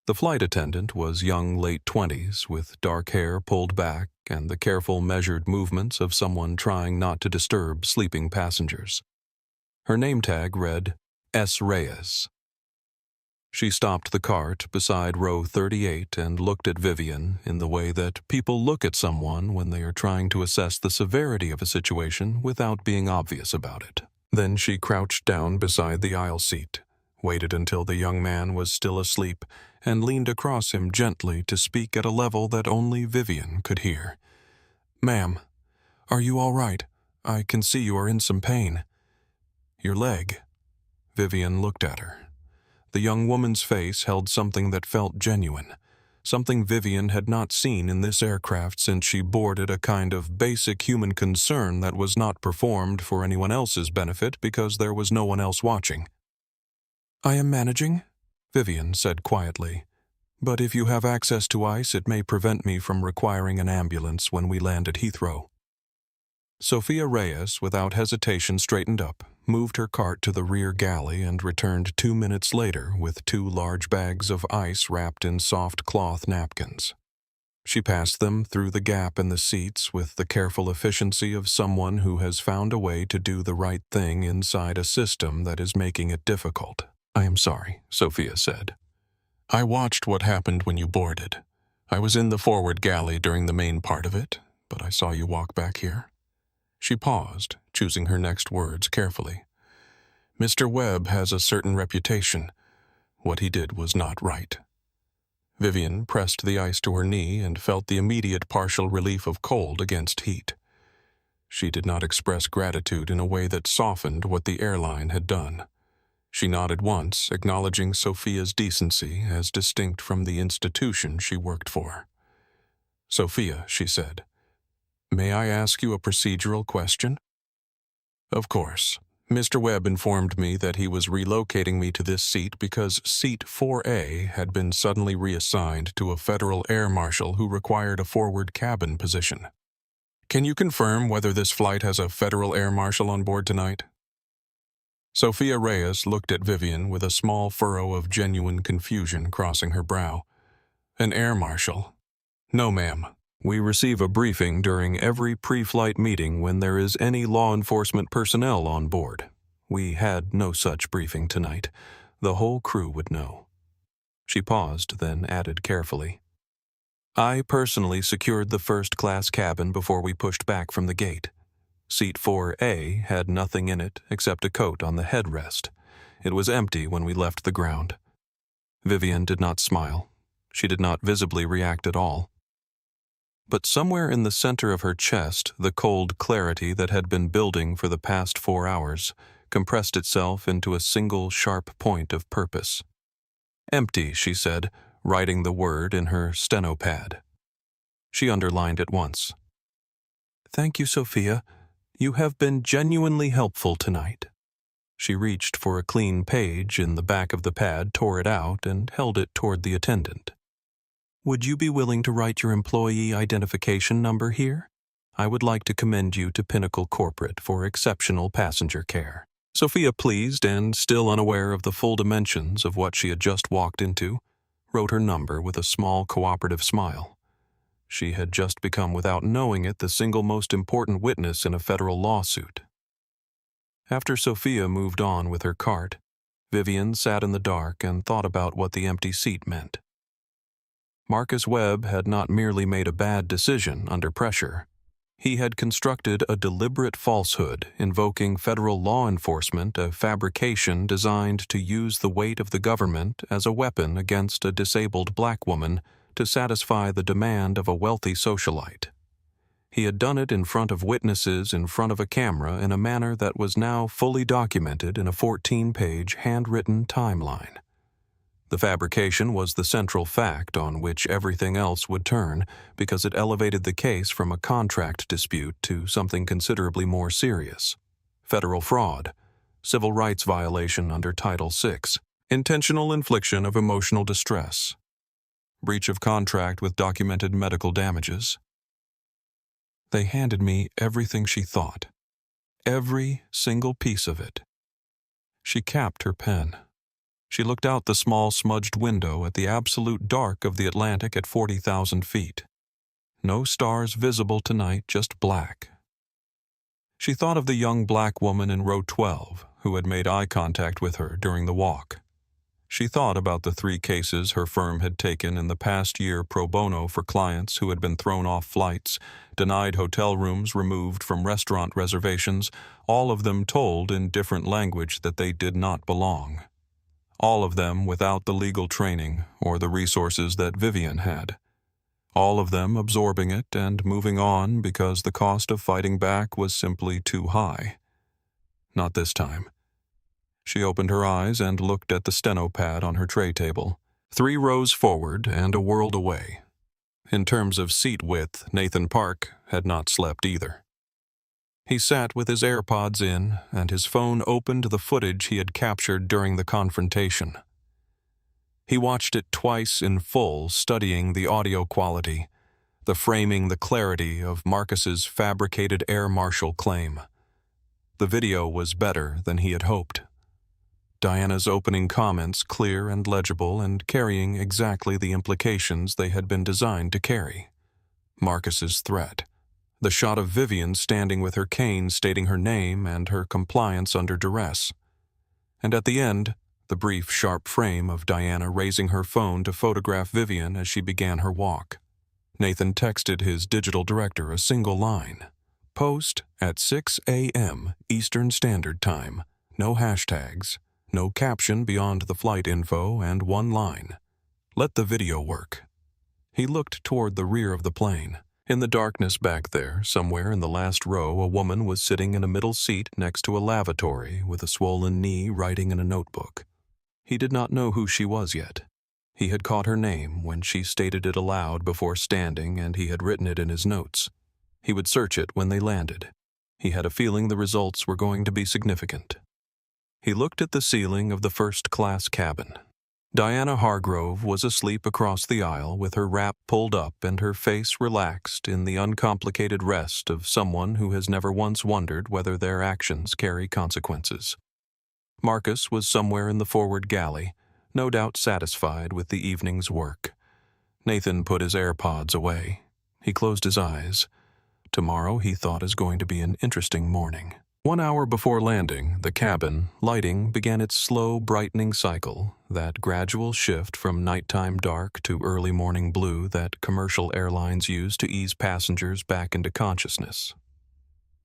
The flight attendant was young late 20s with dark hair pulled back and the careful measured movements of someone trying not to disturb sleeping passengers. Her name tag read S. Reyes. She stopped the cart beside row 38 and looked at Vivienne in the way that people look at someone when they are trying to assess the severity of a situation without being obvious about it. Then she crouched down beside the aisle seat, waited until the young man was still asleep, and leaned across him gently to speak at a level that only Vivienne could hear. "Ma'am, are you all right? I can see you are in some pain." "Your leg." Vivienne looked at her. The young woman's face held something that felt genuine, something Vivienne had not seen in this aircraft since she boarded, a kind of basic human concern that was not performed for anyone else's benefit because there was no one else watching. "I am managing," Vivienne said quietly. "But if you have access to ice, it may prevent me from requiring an ambulance when we land at Heathrow." Sophia Reyes, without hesitation, straightened up, moved her cart to the rear galley, and returned 2 minutes later with 2 large bags of ice wrapped in soft cloth napkins. She passed them through the gap in the seats with the careful efficiency of someone who has found a way to do the right thing inside a system that is making it difficult. "I am sorry," Sophia said. "I watched what happened when you boarded. I was in the forward galley during the main part of it, but I saw you walk back here." She paused, choosing her next words carefully. "Mr. Webb has a certain reputation. What he did was not right." Vivienne pressed the ice to her knee and felt the immediate partial relief of cold against heat. She did not express gratitude in a way that softened what the airline had done. She nodded once, acknowledging Sophia's decency as distinct from the institution she worked for. "Sophia," she said, "may I ask you a procedural question?" "Of course. Mr. Webb informed me that he was relocating me to this seat because seat 4A had been suddenly reassigned to a federal air marshal who required a forward cabin position. Can you confirm whether this flight has a federal air marshal on board tonight?" Sophia Reyes looked at Vivienne with a small furrow of genuine confusion crossing her brow. "An air marshal? No, ma'am. We receive a briefing during every pre-flight meeting when there is any law enforcement personnel on board. We had no such briefing tonight. The whole crew would know." She paused, then added carefully, "I personally secured the first-class cabin before we pushed back from the gate. Seat 4A had nothing in it except a coat on the headrest. It was empty when we left the ground." Vivienne did not smile. She did not visibly react at all. But somewhere in the center of her chest, the cold clarity that had been building for the past 4 hours compressed itself into a single sharp point of purpose. "Empty," she said, writing the word in her steno pad. She underlined it once. "Thank you, Sophia. You have been genuinely helpful tonight." She reached for a clean page in the back of the pad, tore it out, and held it toward the attendant. "Would you be willing to write your employee identification number here? I would like to commend you to Pinnacle Corporate for exceptional passenger care." Sophia, pleased and still unaware of the full dimensions of what she had just walked into, wrote her number with a small cooperative smile. She had just become, without knowing it, the single most important witness in a federal lawsuit. After Sophia moved on with her cart, Vivienne sat in the dark and thought about what the empty seat meant. Marcus Webb had not merely made a bad decision under pressure. He had constructed a deliberate falsehood invoking federal law enforcement, a fabrication designed to use the weight of the government as a weapon against a disabled black woman to satisfy the demand of a wealthy socialite. He had done it in front of witnesses in front of a camera in a manner that was now fully documented in a 14-page handwritten timeline. The fabrication was the central fact on which everything else would turn because it elevated the case from a contract dispute to something considerably more serious: federal fraud, civil rights violation under Title VI, intentional infliction of emotional distress, breach of contract with documented medical damages. They handed me everything she thought, every single piece of it. She capped her pen. She looked out the small smudged window at the absolute dark of the Atlantic at 40,000 feet. No stars visible tonight, just black. She thought of the young black woman in row 12 who had made eye contact with her during the walk. She thought about the 3 cases her firm had taken in the past year pro bono for clients who had been thrown off flights, denied hotel rooms, removed from restaurant reservations, all of them told in different language that they did not belong. All of them without the legal training or the resources that Vivienne had. All of them absorbing it and moving on because the cost of fighting back was simply too high. Not this time. She opened her eyes and looked at the steno pad on her tray table, 3 rows forward and a world away. In terms of seat width, Nathan Park had not slept either. He sat with his AirPods in, and his phone opened the footage he had captured during the confrontation. He watched it twice in full, studying the audio quality, the framing, the clarity of Marcus's fabricated air marshal claim. The video was better than he had hoped. Diana's opening comments clear and legible and carrying exactly the implications they had been designed to carry. Marcus's threat. The shot of Vivienne standing with her cane stating her name and her compliance under duress. And at the end, the brief, sharp frame of Diana raising her phone to photograph Vivienne as she began her walk. Nathan texted his digital director a single line. Post at 6 a.m. Eastern Standard Time. No hashtags. No caption beyond the flight info and 1 line. Let the video work. He looked toward the rear of the plane. In the darkness back there, somewhere in the last row, a woman was sitting in a middle seat next to a lavatory with a swollen knee writing in a notebook. He did not know who she was yet. He had caught her name when she stated it aloud before standing, and he had written it in his notes. He would search it when they landed. He had a feeling the results were going to be significant. He looked at the ceiling of the first-class cabin. Diana Hargrove was asleep across the aisle with her wrap pulled up and her face relaxed in the uncomplicated rest of someone who has never once wondered whether their actions carry consequences. Marcus was somewhere in the forward galley, no doubt satisfied with the evening's work. Nathan put his AirPods away. He closed his eyes. Tomorrow, he thought, is going to be an interesting morning. 1 hour before landing, the cabin, lighting, began its slow brightening cycle, that gradual shift from nighttime dark to early morning blue that commercial airlines use to ease passengers back into consciousness.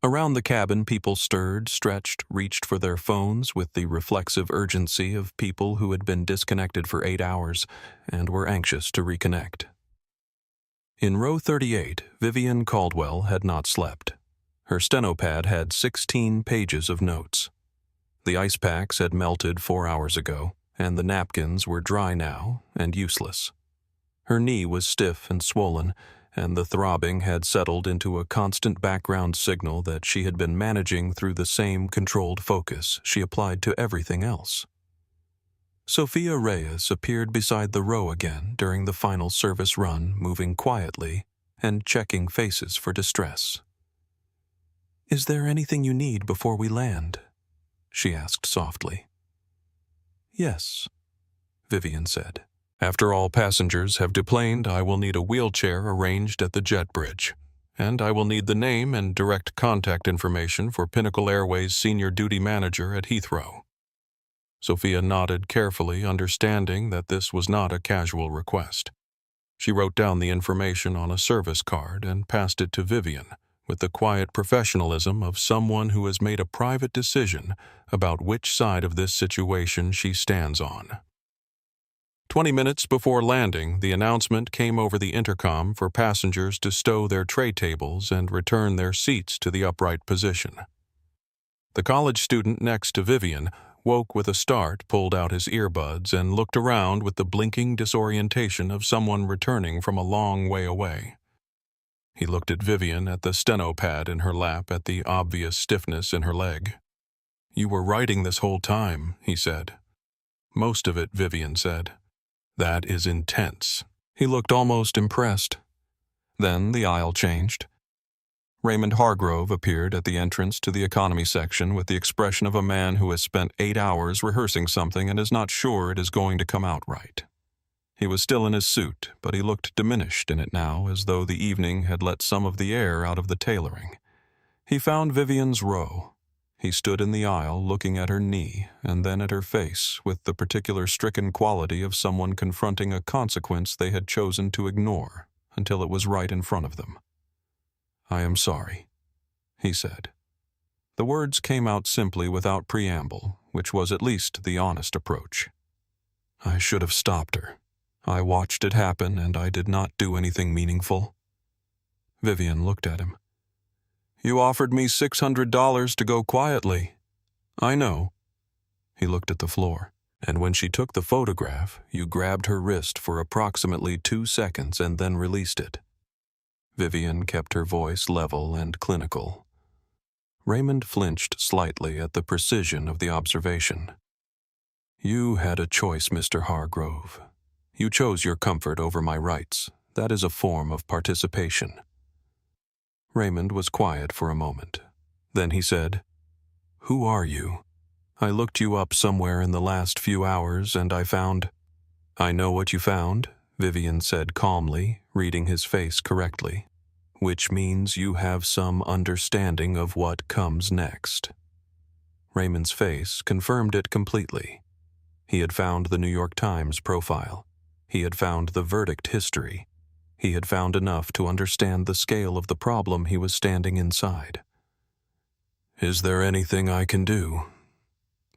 Around the cabin, people stirred, stretched, reached for their phones with the reflexive urgency of people who had been disconnected for 8 hours and were anxious to reconnect. In row 38, Vivienne Caldwell had not slept. Her stenopad had 16 pages of notes. The ice packs had melted 4 hours ago, and the napkins were dry now and useless. Her knee was stiff and swollen, and the throbbing had settled into a constant background signal that she had been managing through the same controlled focus she applied to everything else. Sophia Reyes appeared beside the row again during the final service run, moving quietly and checking faces for distress. "Is there anything you need before we land?" she asked softly. "Yes," Vivienne said. "After all passengers have deplaned, I will need a wheelchair arranged at the jet bridge, and I will need the name and direct contact information for Pinnacle Airways Senior Duty Manager at Heathrow." Sophia nodded carefully, understanding that this was not a casual request. She wrote down the information on a service card and passed it to Vivienne, with the quiet professionalism of someone who has made a private decision about which side of this situation she stands on. 20 minutes before landing, the announcement came over the intercom for passengers to stow their tray tables and return their seats to the upright position. The college student next to Vivienne woke with a start, pulled out his earbuds, and looked around with the blinking disorientation of someone returning from a long way away. He looked at Vivienne, at the steno pad in her lap, at the obvious stiffness in her leg. "You were writing this whole time," he said. "Most of it," Vivienne said. "That is intense." He looked almost impressed. Then the aisle changed. Raymond Hargrove appeared at the entrance to the economy section with the expression of a man who has spent 8 hours rehearsing something and is not sure it is going to come out right. He was still in his suit, but he looked diminished in it now, as though the evening had let some of the air out of the tailoring. He found Vivienne's row. He stood in the aisle looking at her knee and then at her face with the particular stricken quality of someone confronting a consequence they had chosen to ignore until it was right in front of them. "I am sorry," he said. The words came out simply without preamble, which was at least the honest approach. "I should have stopped her. I watched it happen, and I did not do anything meaningful." Vivienne looked at him. "You offered me $600 to go quietly." "I know." He looked at the floor. "And when she took the photograph, you grabbed her wrist for approximately 2 seconds and then released it." Vivienne kept her voice level and clinical. Raymond flinched slightly at the precision of the observation. "You had a choice, Mr. Hargrove. You chose your comfort over my rights. That is a form of participation." Raymond was quiet for a moment. Then he said, "Who are you? I looked you up somewhere in the last few hours and I found—" "I know what you found," Vivienne said calmly, reading his face correctly, "which means you have some understanding of what comes next." Raymond's face confirmed it completely. He had found the New York Times profile. He had found the verdict history. He had found enough to understand the scale of the problem he was standing inside. "Is there anything I can do?"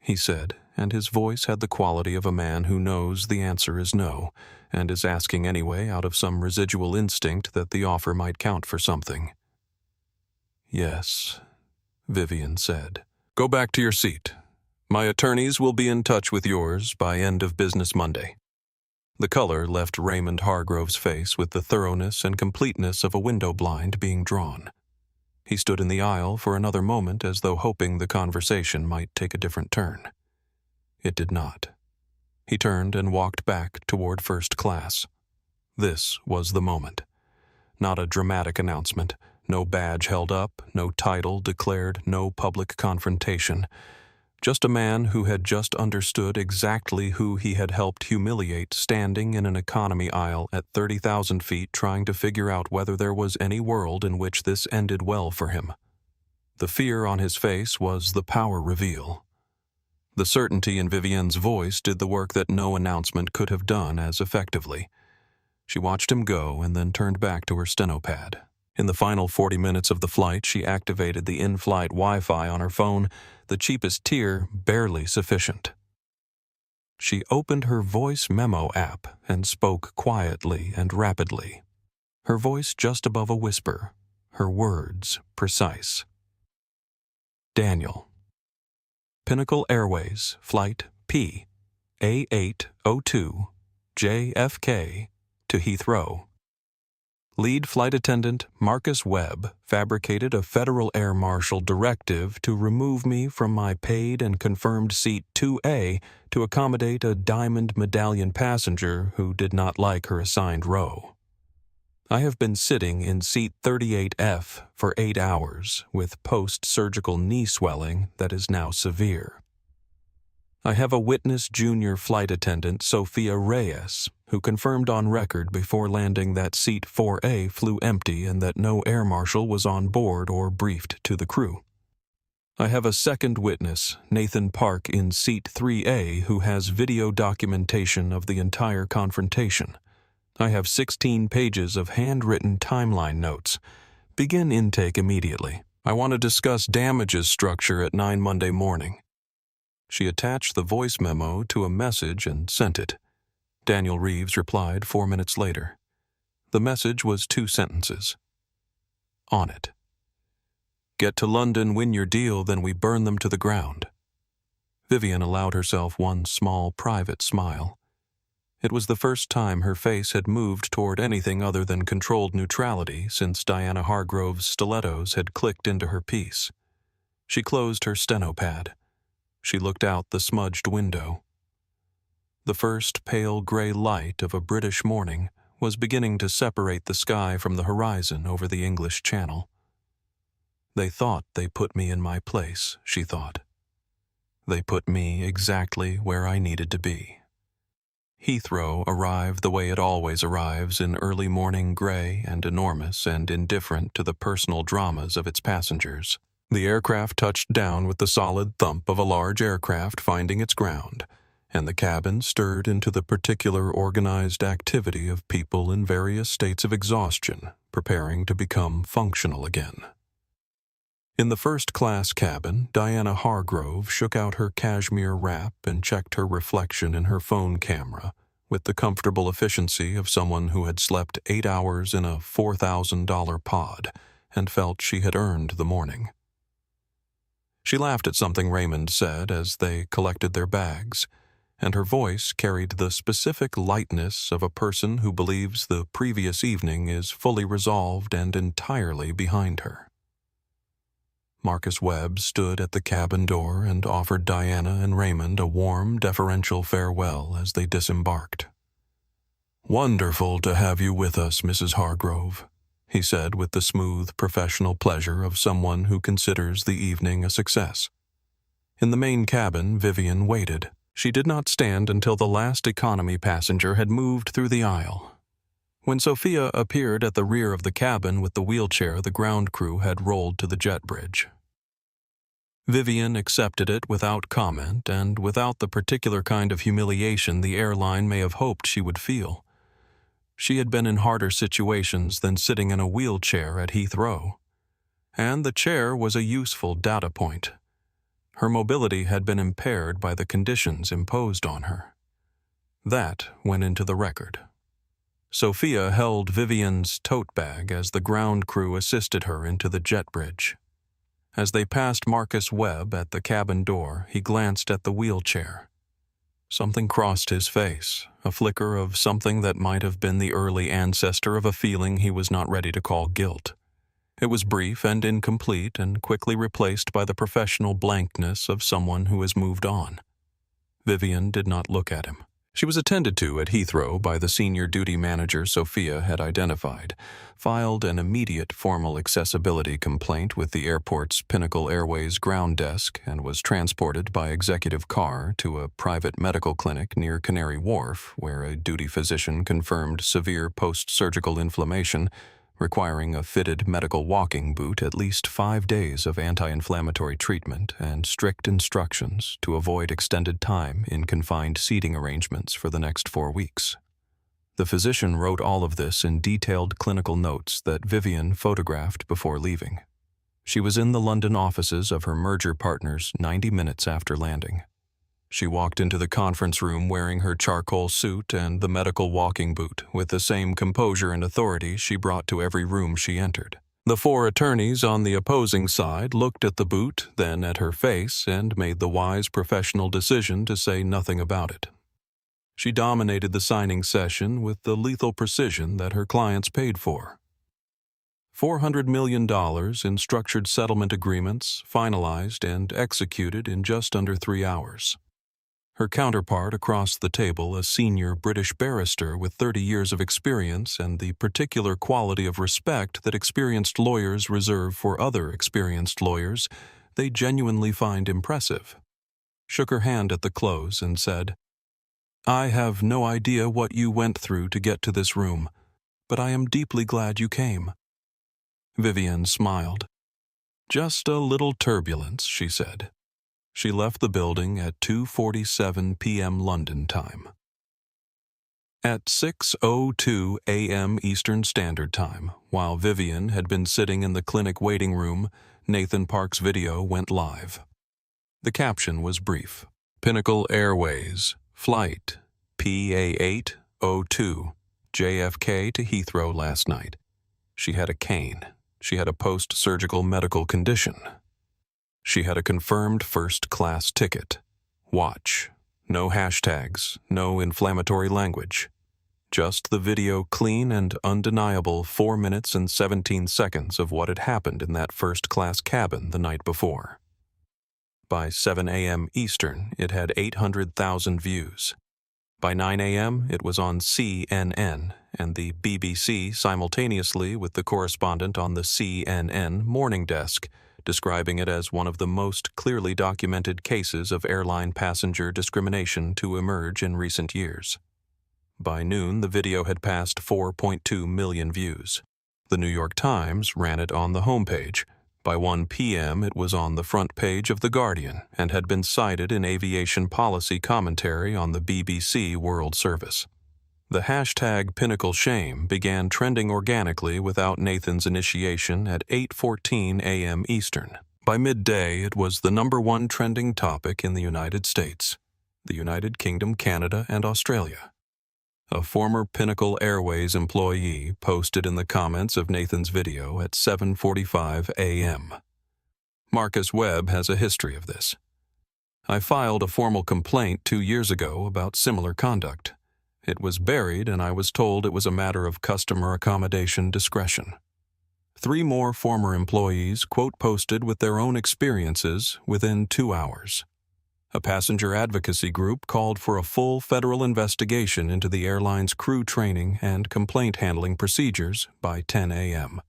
he said, and his voice had the quality of a man who knows the answer is no, and is asking anyway out of some residual instinct that the offer might count for something. "Yes," Vivienne said. "Go back to your seat. My attorneys will be in touch with yours by end of business Monday." The color left Raymond Hargrove's face with the thoroughness and completeness of a window blind being drawn. He stood in the aisle for another moment as though hoping the conversation might take a different turn. It did not. He turned and walked back toward first class. This was the moment. Not a dramatic announcement, no badge held up, no title declared, no public confrontation. Just a man who had just understood exactly who he had helped humiliate standing in an economy aisle at 30,000 feet trying to figure out whether there was any world in which this ended well for him. The fear on his face was the power reveal. The certainty in Vivienne's voice did the work that no announcement could have done as effectively. She watched him go and then turned back to her steno pad. In the final 40 minutes of the flight, she activated the in-flight Wi-Fi on her phone, the cheapest tier barely sufficient. She opened her voice memo app and spoke quietly and rapidly. Her voice just above a whisper, her words precise. "Daniel. Pinnacle Airways, Flight P, A802, JFK, to Heathrow. Lead flight attendant Marcus Webb fabricated a federal air marshal directive to remove me from my paid and confirmed seat 2A to accommodate a diamond medallion passenger who did not like her assigned row. I have been sitting in seat 38F for 8 hours with post-surgical knee swelling that is now severe. I have a witness junior flight attendant, Sophia Reyes, who confirmed on record before landing that seat 4A flew empty and that no air marshal was on board or briefed to the crew. I have a second witness, Nathan Park, in seat 3A, who has video documentation of the entire confrontation. I have 16 pages of handwritten timeline notes. Begin intake immediately. I want to discuss damages structure at 9 Monday morning. She attached the voice memo to a message and sent it. Daniel Reeves replied 4 minutes later. The message was 2 sentences. On it. Get to London, win your deal, then we burn them to the ground. Vivienne allowed herself one small, private smile. It was the first time her face had moved toward anything other than controlled neutrality since Diana Hargrove's stilettos had clicked into her piece. She closed her steno pad. She looked out the smudged window. The first pale gray light of a British morning was beginning to separate the sky from the horizon over the English Channel. They thought they put me in my place, she thought. They put me exactly where I needed to be. Heathrow arrived the way it always arrives, in early morning gray and enormous and indifferent to the personal dramas of its passengers. The aircraft touched down with the solid thump of a large aircraft finding its ground, and the cabin stirred into the particular organized activity of people in various states of exhaustion, preparing to become functional again. In the first-class cabin, Diana Hargrove shook out her cashmere wrap and checked her reflection in her phone camera with the comfortable efficiency of someone who had slept 8 hours in a $4,000 pod and felt she had earned the morning. She laughed at something Raymond said as they collected their bags, and her voice carried the specific lightness of a person who believes the previous evening is fully resolved and entirely behind her. Marcus Webb stood at the cabin door and offered Diana and Raymond a warm, deferential farewell as they disembarked. "Wonderful to have you with us, Mrs. Hargrove," he said with the smooth, professional pleasure of someone who considers the evening a success. In the main cabin, Vivienne waited. She did not stand until the last economy passenger had moved through the aisle. When Sophia appeared at the rear of the cabin with the wheelchair, the ground crew had rolled to the jet bridge. Vivienne accepted it without comment and without the particular kind of humiliation the airline may have hoped she would feel. She had been in harder situations than sitting in a wheelchair at Heathrow, and the chair was a useful data point. Her mobility had been impaired by the conditions imposed on her. That went into the record. Sophia held Vivienne's tote bag as the ground crew assisted her into the jet bridge. As they passed Marcus Webb at the cabin door, he glanced at the wheelchair. Something crossed his face, a flicker of something that might have been the early ancestor of a feeling he was not ready to call guilt. It was brief and incomplete and quickly replaced by the professional blankness of someone who has moved on. Vivienne did not look at him. She was attended to at Heathrow by the senior duty manager Sophia had identified, filed an immediate formal accessibility complaint with the airport's Pinnacle Airways ground desk, and was transported by executive car to a private medical clinic near Canary Wharf, where a duty physician confirmed severe post-surgical inflammation, requiring a fitted medical walking boot, at least 5 days of anti-inflammatory treatment, and strict instructions to avoid extended time in confined seating arrangements for the next 4 weeks. The physician wrote all of this in detailed clinical notes that Vivienne photographed before leaving. She was in the London offices of her merger partners 90 minutes after landing. She walked into the conference room wearing her charcoal suit and the medical walking boot, with the same composure and authority she brought to every room she entered. The 4 attorneys on the opposing side looked at the boot, then at her face, and made the wise professional decision to say nothing about it. She dominated the signing session with the lethal precision that her clients paid for. $400 million in structured settlement agreements, finalized and executed in just under 3 hours. Her counterpart across the table, a senior British barrister with 30 years of experience and the particular quality of respect that experienced lawyers reserve for other experienced lawyers, they genuinely find impressive, shook her hand at the close and said, "I have no idea what you went through to get to this room, but I am deeply glad you came." Vivienne smiled. "Just a little turbulence," she said. She left the building at 2:47 p.m. London time. At 6:02 a.m. Eastern Standard Time, while Vivienne had been sitting in the clinic waiting room, Nathan Park's video went live. The caption was brief. Pinnacle Airways, Flight PA802, JFK to Heathrow last night. She had a cane. She had a post-surgical medical condition. She had a confirmed first-class ticket. Watch. No hashtags, no inflammatory language. Just the video clean and undeniable 4 minutes and 17 seconds of what had happened in that first-class cabin the night before. By 7 a.m. Eastern, it had 800,000 views. By 9 a.m., it was on CNN and the BBC simultaneously with the correspondent on the CNN morning desk, describing it as one of the most clearly documented cases of airline passenger discrimination to emerge in recent years. By noon, the video had passed 4.2 million views. The New York Times ran it on the homepage. By 1 p.m., it was on the front page of The Guardian and had been cited in aviation policy commentary on the BBC World Service. The hashtag Pinnacle Shame began trending organically without Nathan's initiation at 8:14 a.m. Eastern. By midday, it was the #1 trending topic in the United States, the United Kingdom, Canada, and Australia. A former Pinnacle Airways employee posted in the comments of Nathan's video at 7:45 a.m. Marcus Webb has a history of this. I filed a formal complaint 2 years ago about similar conduct. It was buried, and I was told it was a matter of customer accommodation discretion. 3 more former employees quote-posted with their own experiences within 2 hours. A passenger advocacy group called for a full federal investigation into the airline's crew training and complaint handling procedures by 10 a.m.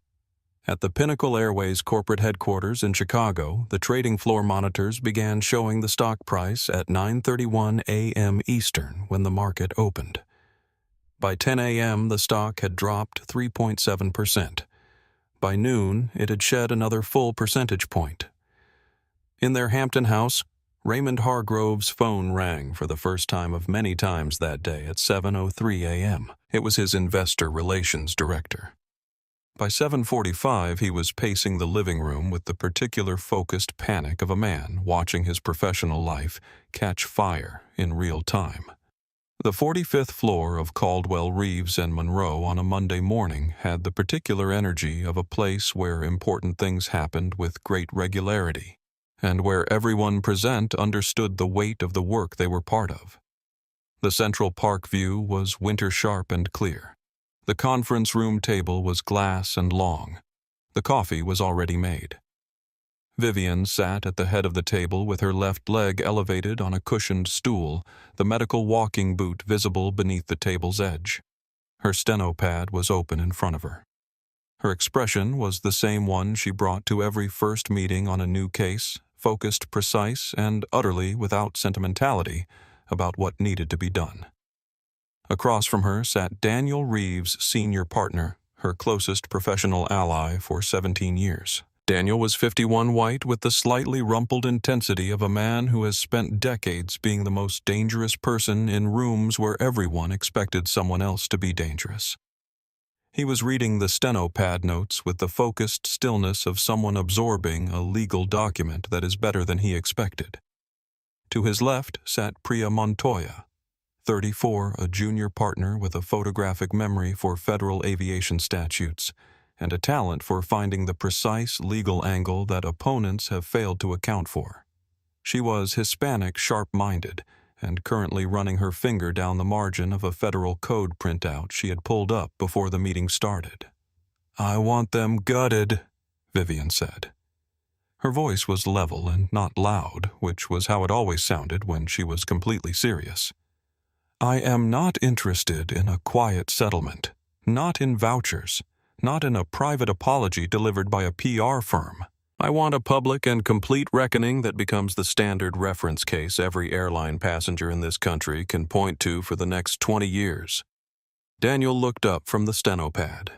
At the Pinnacle Airways corporate headquarters in Chicago, the trading floor monitors began showing the stock price at 9:31 a.m. Eastern when the market opened. By 10 a.m., the stock had dropped 3.7%. By noon, it had shed another full percentage point. In their Hampton house, Raymond Hargrove's phone rang for the first time of many times that day at 7:03 a.m. It was his investor relations director. By 7:45, he was pacing the living room with the particular focused panic of a man watching his professional life catch fire in real time. The 45th floor of Caldwell, Reeves and Monroe on a Monday morning had the particular energy of a place where important things happened with great regularity, and where everyone present understood the weight of the work they were part of. The Central Park view was winter-sharp and clear. The conference room table was glass and long. The coffee was already made. Vivienne sat at the head of the table with her left leg elevated on a cushioned stool, the medical walking boot visible beneath the table's edge. Her steno pad was open in front of her. Her expression was the same one she brought to every first meeting on a new case, focused, precise, and utterly without sentimentality about what needed to be done. Across from her sat Daniel Reeves, senior partner, her closest professional ally for 17 years. Daniel was 51, white, with the slightly rumpled intensity of a man who has spent decades being the most dangerous person in rooms where everyone expected someone else to be dangerous. He was reading the steno pad notes with the focused stillness of someone absorbing a legal document that is better than he expected. To his left sat Priya Montoya, 34, a junior partner with a photographic memory for federal aviation statutes, and a talent for finding the precise legal angle that opponents have failed to account for. She was Hispanic, sharp-minded, and currently running her finger down the margin of a federal code printout she had pulled up before the meeting started. "I want them gutted," Vivienne said. Her voice was level and not loud, which was how it always sounded when she was completely serious. "I am not interested in a quiet settlement, not in vouchers, not in a private apology delivered by a PR firm. I want a public and complete reckoning that becomes the standard reference case every airline passenger in this country can point to for the next 20 years. Daniel looked up from the steno pad.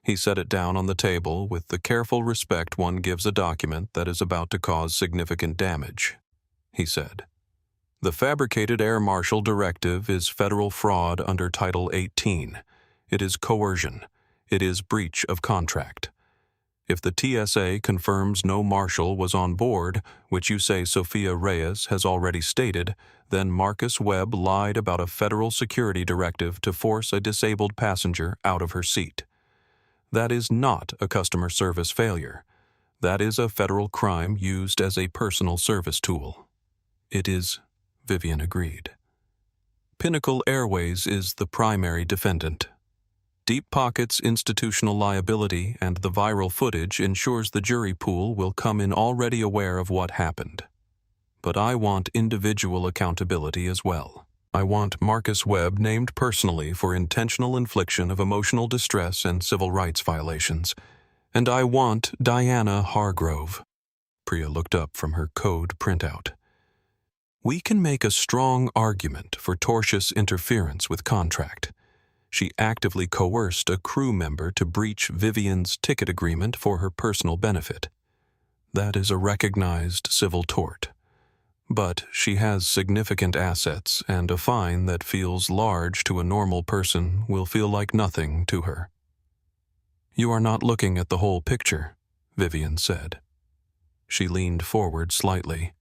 He set it down on the table with the careful respect one gives a document that is about to cause significant damage. He said, "The fabricated air marshal directive is federal fraud under Title 18. It is coercion. It is breach of contract. If the TSA confirms no marshal was on board, which you say Sophia Reyes has already stated, then Marcus Webb lied about a federal security directive to force a disabled passenger out of her seat. That is not a customer service failure. That is a federal crime used as a personal service tool. It is, Vivienne agreed. Pinnacle Airways is the primary defendant. Deep Pocket's institutional liability and the viral footage ensures the jury pool will come in already aware of what happened. But I want individual accountability as well. I want Marcus Webb named personally for intentional infliction of emotional distress and civil rights violations. And I want Diana Hargrove. Priya looked up from her code printout. We can make a strong argument for tortious interference with contract. She actively coerced a crew member to breach Vivienne's ticket agreement for her personal benefit. That is a recognized civil tort. But she has significant assets, and a fine that feels large to a normal person will feel like nothing to her. You are not looking at the whole picture, Vivienne said. She leaned forward slightly.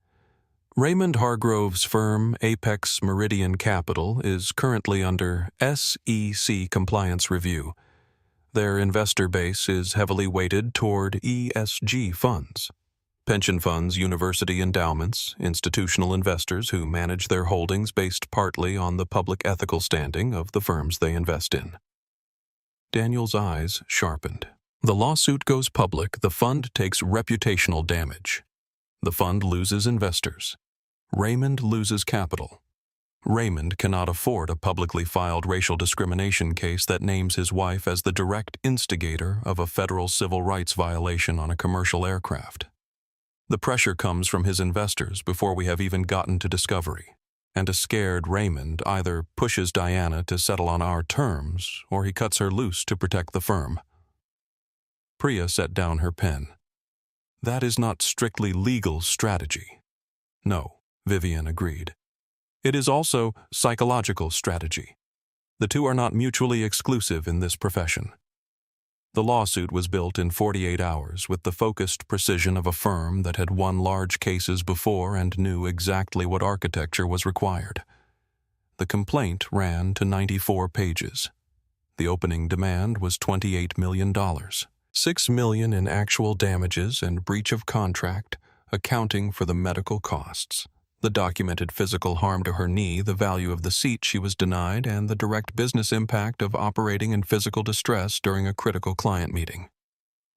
Raymond Hargrove's firm, Apex Meridian Capital, is currently under SEC compliance review. Their investor base is heavily weighted toward ESG funds. Pension funds, university endowments, institutional investors who manage their holdings based partly on the public ethical standing of the firms they invest in. Daniel's eyes sharpened. The lawsuit goes public, the fund takes reputational damage. The fund loses investors. Raymond loses capital. Raymond cannot afford a publicly filed racial discrimination case that names his wife as the direct instigator of a federal civil rights violation on a commercial aircraft. The pressure comes from his investors before we have even gotten to discovery, and a scared Raymond either pushes Diana to settle on our terms or he cuts her loose to protect the firm. Priya set down her pen. That is not strictly legal strategy. No, Vivienne agreed. It is also psychological strategy. The two are not mutually exclusive in this profession. The lawsuit was built in 48 hours with the focused precision of a firm that had won large cases before and knew exactly what architecture was required. The complaint ran to 94 pages. The opening demand was $28 million, $6 million in actual damages and breach of contract, accounting for the medical costs, the documented physical harm to her knee, the value of the seat she was denied, and the direct business impact of operating in physical distress during a critical client meeting.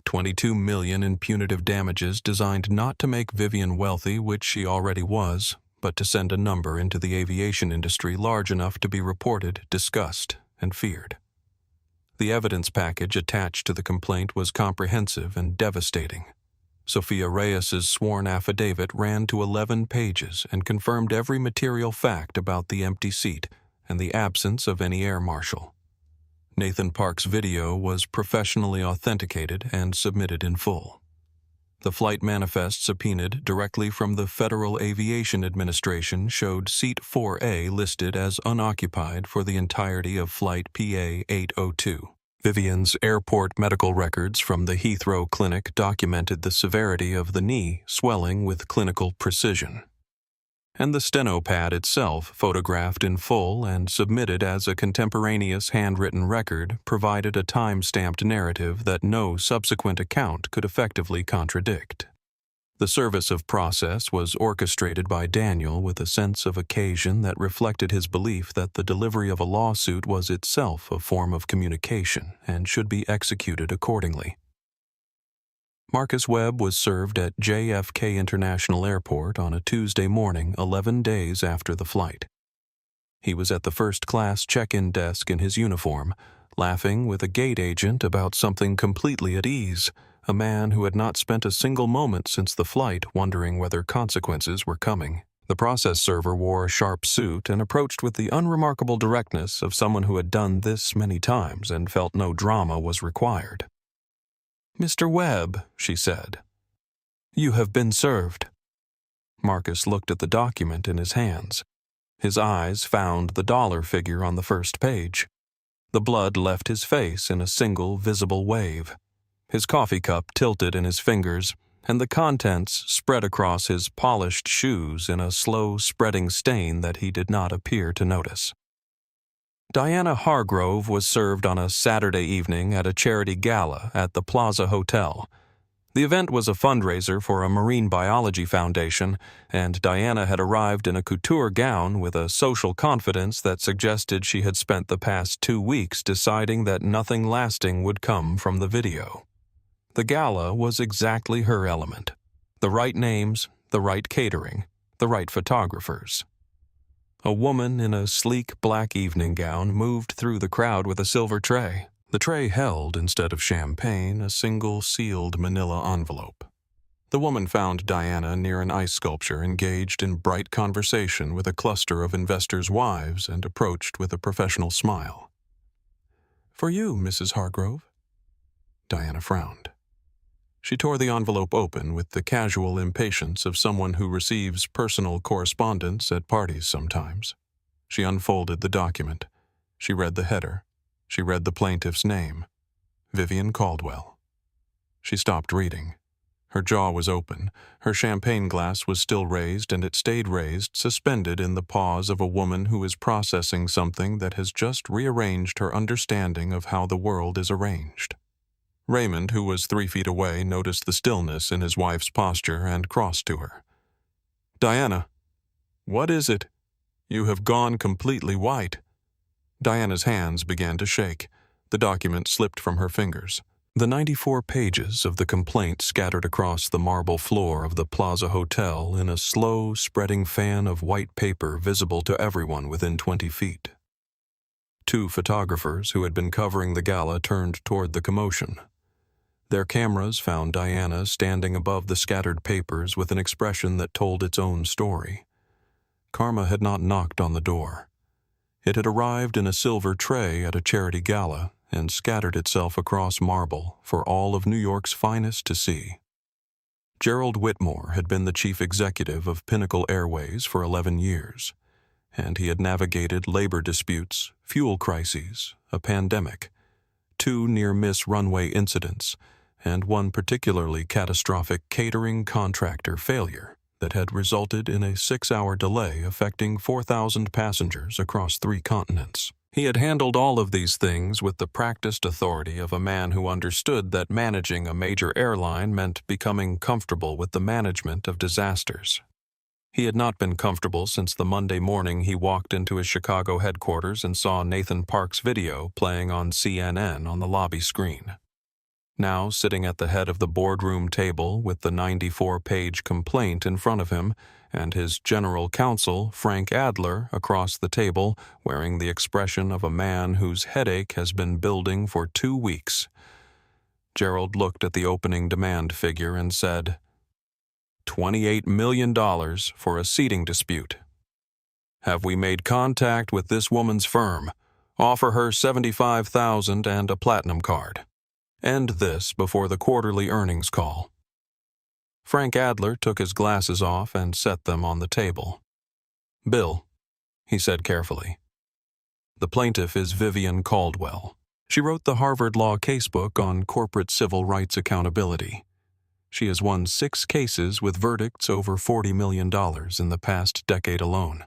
$22 million in punitive damages designed not to make Vivienne wealthy, which she already was, but to send a number into the aviation industry large enough to be reported, discussed, and feared. The evidence package attached to the complaint was comprehensive and devastating. Sophia Reyes's sworn affidavit ran to 11 pages and confirmed every material fact about the empty seat and the absence of any air marshal. Nathan Park's video was professionally authenticated and submitted in full. The flight manifest subpoenaed directly from the Federal Aviation Administration showed Seat 4A listed as unoccupied for the entirety of Flight PA 802. Vivienne's airport medical records from the Heathrow Clinic documented the severity of the knee swelling with clinical precision. And the steno pad itself, photographed in full and submitted as a contemporaneous handwritten record, provided a time-stamped narrative that no subsequent account could effectively contradict. The service of process was orchestrated by Daniel with a sense of occasion that reflected his belief that the delivery of a lawsuit was itself a form of communication and should be executed accordingly. Marcus Webb was served at JFK International Airport on a Tuesday morning 11 days after the flight. He was at the first-class check-in desk in his uniform, laughing with a gate agent about something completely at ease, a man who had not spent a single moment since the flight wondering whether consequences were coming. The process server wore a sharp suit and approached with the unremarkable directness of someone who had done this many times and felt no drama was required. "Mr. Webb," she said, "you have been served." Marcus looked at the document in his hands. His eyes found the dollar figure on the first page. The blood left his face in a single visible wave. his coffee cup tilted in his fingers, and the contents spread across his polished shoes in a slow spreading stain that he did not appear to notice. Diana Hargrove was served on a Saturday evening at a charity gala at the Plaza Hotel. The event was a fundraiser for a marine biology foundation, and Diana had arrived in a couture gown with a social confidence that suggested she had spent the past 2 weeks deciding that nothing lasting would come from the video. The gala was exactly her element. The right names, the right catering, the right photographers. A woman in a sleek black evening gown moved through the crowd with a silver tray. The tray held, instead of champagne, a single sealed manila envelope. The woman found Diana near an ice sculpture, engaged in bright conversation with a cluster of investors' wives, and approached with a professional smile. "For you, Mrs. Hargrove." Diana frowned. She tore the envelope open with the casual impatience of someone who receives personal correspondence at parties sometimes. She unfolded the document. She read the header. She read the plaintiff's name, Vivienne Caldwell. She stopped reading. Her jaw was open. Her champagne glass was still raised, and it stayed raised, suspended in the pause of a woman who is processing something that has just rearranged her understanding of how the world is arranged. Raymond, who was 3 feet away, noticed the stillness in his wife's posture and crossed to her. "Diana, what is it? You have gone completely white." Diana's hands began to shake. The document slipped from her fingers. The 94 pages of the complaint scattered across the marble floor of the Plaza Hotel in a slow, spreading fan of white paper visible to everyone within 20 feet. 2 photographers who had been covering the gala turned toward the commotion. Their cameras found Diana standing above the scattered papers with an expression that told its own story. Karma had not knocked on the door. It had arrived in a silver tray at a charity gala and scattered itself across marble for all of New York's finest to see. Gerald Whitmore had been the chief executive of Pinnacle Airways for 11 years, and he had navigated labor disputes, fuel crises, a pandemic, 2 near-miss runway incidents, and 1 particularly catastrophic catering contractor failure that had resulted in a 6-hour delay affecting 4,000 passengers across 3 continents. He had handled all of these things with the practiced authority of a man who understood that managing a major airline meant becoming comfortable with the management of disasters. He had not been comfortable since the Monday morning he walked into his Chicago headquarters and saw Nathan Park's video playing on CNN on the lobby screen. Now, sitting at the head of the boardroom table with the 94-page complaint in front of him and his general counsel, Frank Adler, across the table, wearing the expression of a man whose headache has been building for 2 weeks. Gerald looked at the opening demand figure and said, $28 million for a seating dispute. Have we made contact with this woman's firm? Offer her $75,000 and a platinum card. End this before the quarterly earnings call. Frank Adler took his glasses off and set them on the table. "Bill," he said carefully. "The plaintiff is Vivienne Caldwell. She wrote the Harvard Law casebook on corporate civil rights accountability. She has won 6 cases with verdicts over $40 million in the past decade alone.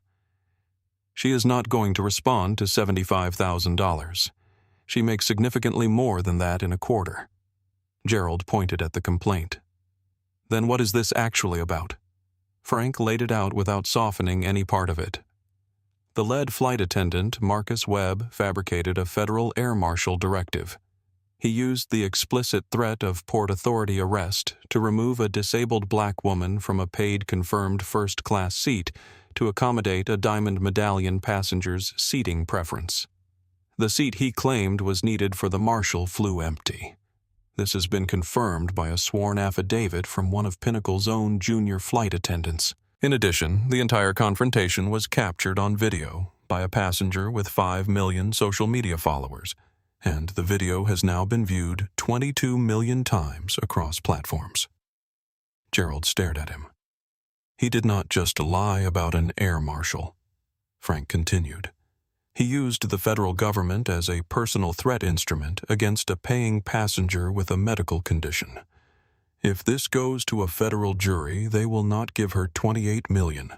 She is not going to respond to $75,000. She makes significantly more than that in a quarter." Gerald pointed at the complaint. "Then what is this actually about?" Frank laid it out without softening any part of it. The lead flight attendant, Marcus Webb, fabricated a federal air marshal directive. He used the explicit threat of Port Authority arrest to remove a disabled black woman from a paid confirmed first-class seat to accommodate a Diamond Medallion passenger's seating preference. The seat he claimed was needed for the marshal flew empty. This has been confirmed by a sworn affidavit from one of Pinnacle's own junior flight attendants. In addition, the entire confrontation was captured on video by a passenger with 5 million social media followers, and the video has now been viewed 22 million times across platforms. Gerald stared at him. He did not just lie about an air marshal. Frank continued. He used the federal government as a personal threat instrument against a paying passenger with a medical condition. If this goes to a federal jury, they will not give her $28 million.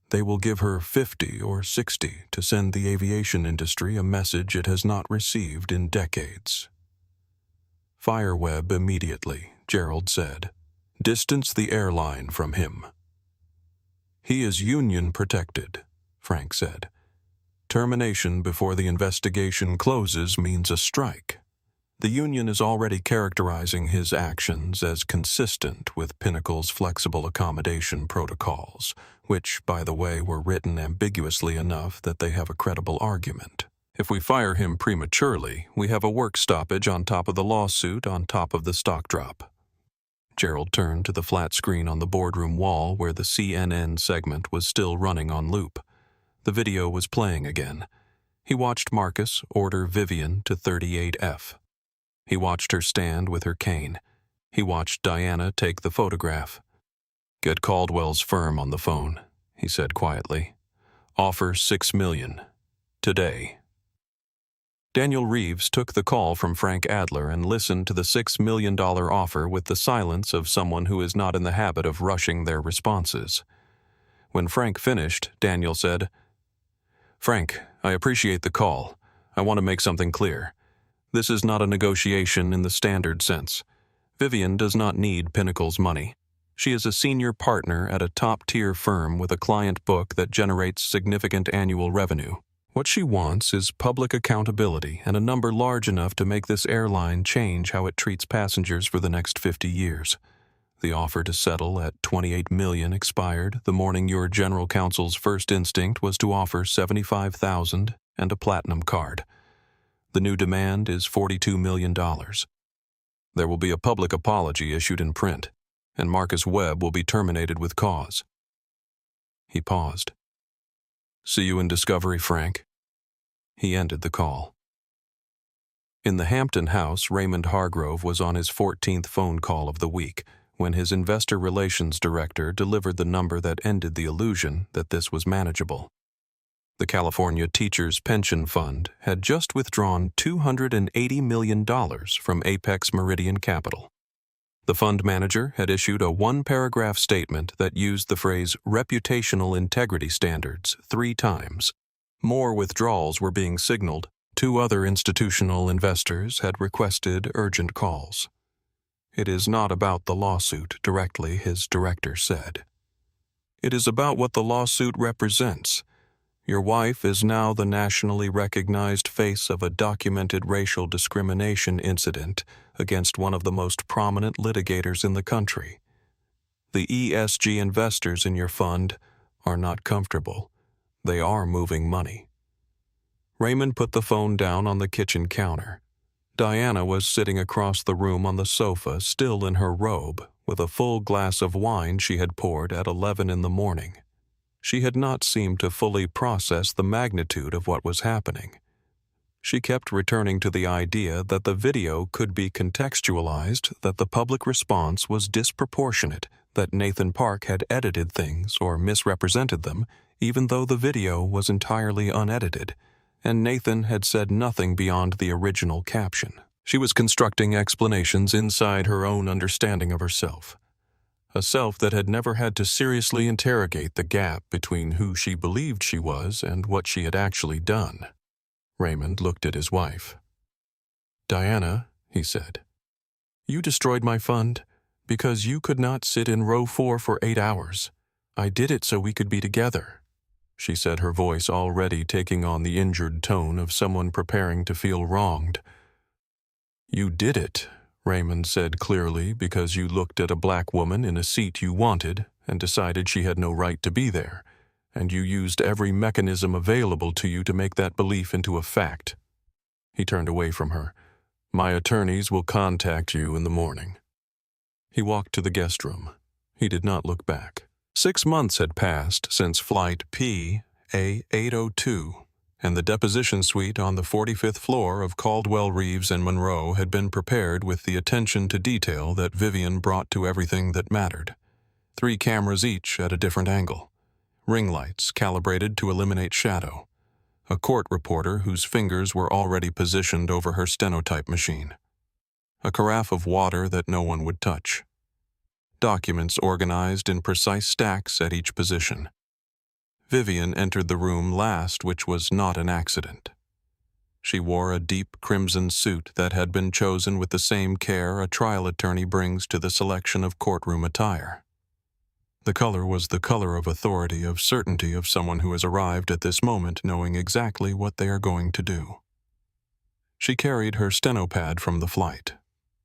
They will give her 50 or 60 to send the aviation industry a message it has not received in decades. "Fire Webb immediately," Gerald said. "Distance the airline from him." "He is union protected," Frank said. "Termination before the investigation closes means a strike. The union is already characterizing his actions as consistent with Pinnacle's flexible accommodation protocols, which, by the way, were written ambiguously enough that they have a credible argument. If we fire him prematurely, we have a work stoppage on top of the lawsuit on top of the stock drop." Gerald turned to the flat screen on the boardroom wall where the CNN segment was still running on loop. The video was playing again. He watched Marcus order Vivienne to 38F. He watched her stand with her cane. He watched Diana take the photograph. "Get Caldwell's firm on the phone," he said quietly. "Offer $6 million. Today." Daniel Reeves took the call from Frank Adler and listened to the $6 million offer with the silence of someone who is not in the habit of rushing their responses. When Frank finished, Daniel said, "Frank, I appreciate the call. I want to make something clear. This is not a negotiation in the standard sense. Vivienne does not need Pinnacle's money. She is a senior partner at a top-tier firm with a client book that generates significant annual revenue. What she wants is public accountability and a number large enough to make this airline change how it treats passengers for the next 50 years. The offer to settle at $28 million expired the morning your general counsel's first instinct was to offer $75,000 and a platinum card. The new demand is $42 million. There will be a public apology issued in print, and Marcus Webb will be terminated with cause." He paused. "See you in Discovery, Frank." He ended the call. In the Hampton house, Raymond Hargrove was on his 14th phone call of the week when his investor relations director delivered the number that ended the illusion that this was manageable. The California Teachers Pension Fund had just withdrawn $280 million from Apex Meridian Capital. The fund manager had issued a one-paragraph statement that used the phrase reputational integrity standards 3 times. More withdrawals were being signaled. 2 other institutional investors had requested urgent calls. "It is not about the lawsuit directly," his director said. "It is about what the lawsuit represents. Your wife is now the nationally recognized face of a documented racial discrimination incident against one of the most prominent litigators in the country. The ESG investors in your fund are not comfortable. They are moving money." Raymond put the phone down on the kitchen counter. Diana was sitting across the room on the sofa, still in her robe, with a full glass of wine she had poured at 11 in the morning. She had not seemed to fully process the magnitude of what was happening. She kept returning to the idea that the video could be contextualized, that the public response was disproportionate, that Nathan Park had edited things or misrepresented them, even though the video was entirely unedited, and Nathan had said nothing beyond the original caption. She was constructing explanations inside her own understanding of herself. A self that had never had to seriously interrogate the gap between who she believed she was and what she had actually done. Raymond looked at his wife. "Diana," he said, "you destroyed my fund because you could not sit in row 4 for 8 hours. I did it so we could be together," she said, her voice already taking on the injured tone of someone preparing to feel wronged. "You did it," Raymond said clearly, "because you looked at a black woman in a seat you wanted and decided she had no right to be there, and you used every mechanism available to you to make that belief into a fact." He turned away from her. "My attorneys will contact you in the morning." He walked to the guest room. He did not look back. 6 months had passed since Flight PA-802, and the deposition suite on the 45th floor of Caldwell, Reeves & Monroe had been prepared with the attention to detail that Vivienne brought to everything that mattered. 3 cameras each at a different angle. Ring lights calibrated to eliminate shadow. a court reporter whose fingers were already positioned over her stenotype machine, a carafe of water that no one would touch, documents organized in precise stacks at each position. Vivienne entered the room last, which was not an accident. She wore a deep crimson suit that had been chosen with the same care a trial attorney brings to the selection of courtroom attire. The color was the color of authority, of certainty, of someone who has arrived at this moment knowing exactly what they are going to do. She carried her stenopad from the flight,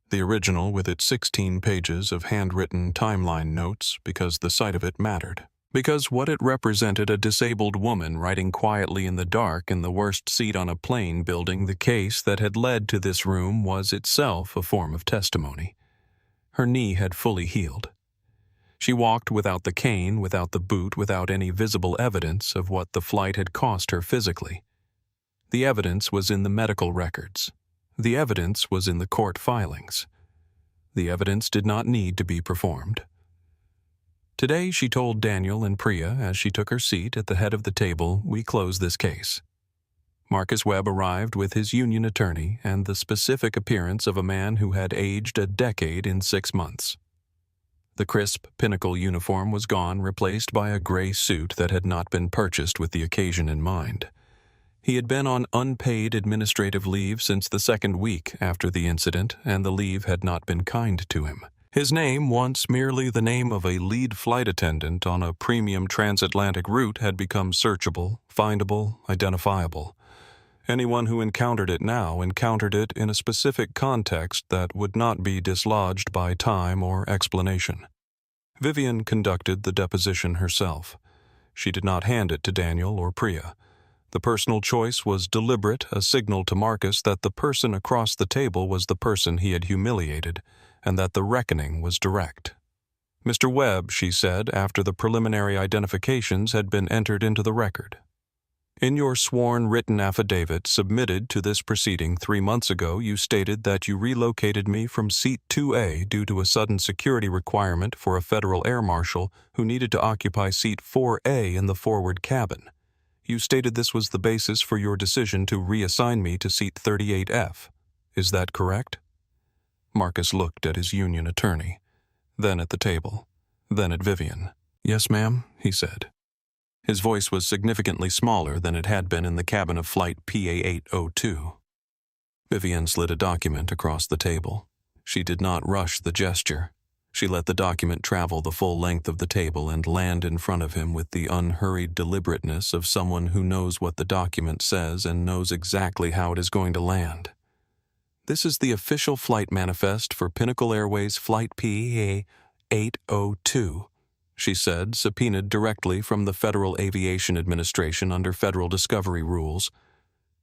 the original with its 16 pages of handwritten timeline notes, because the sight of it mattered. Because what it represented, a disabled woman writing quietly in the dark in the worst seat on a plane building the case that had led to this room, was itself a form of testimony. Her knee had fully healed. She walked without the cane, without the boot, without any visible evidence of what the flight had cost her physically. The evidence was in the medical records. The evidence was in the court filings. The evidence did not need to be performed. Today, she told Daniel and Priya as she took her seat at the head of the table, we close this case. Marcus Webb arrived with his union attorney and the specific appearance of a man who had aged a decade in 6 months. The crisp Pinnacle uniform was gone, replaced by a gray suit that had not been purchased with the occasion in mind. He had been on unpaid administrative leave since the second week after the incident, and the leave had not been kind to him. His name, once merely the name of a lead flight attendant on a premium transatlantic route, had become searchable, findable, identifiable. Anyone who encountered it now encountered it in a specific context that would not be dislodged by time or explanation. Vivienne conducted the deposition herself. She did not hand it to Daniel or Priya. The personal choice was deliberate, a signal to Marcus that the person across the table was the person he had humiliated, and that the reckoning was direct. Mr. Webb, she said, after the preliminary identifications had been entered into the record. In your sworn written affidavit submitted to this proceeding 3 months ago, you stated that you relocated me from seat 2A due to a sudden security requirement for a federal air marshal who needed to occupy seat 4A in the forward cabin. You stated this was the basis for your decision to reassign me to seat 38F. Is that correct? Marcus looked at his union attorney, then at the table, then at Vivienne. Yes, ma'am, he said. His voice was significantly smaller than it had been in the cabin of Flight PA-802. Vivienne slid a document across the table. She did not rush the gesture. She let the document travel the full length of the table and land in front of him with the unhurried deliberateness of someone who knows what the document says and knows exactly how it is going to land. This is the official flight manifest for Pinnacle Airways Flight PA-802, she said, subpoenaed directly from the Federal Aviation Administration under federal discovery rules.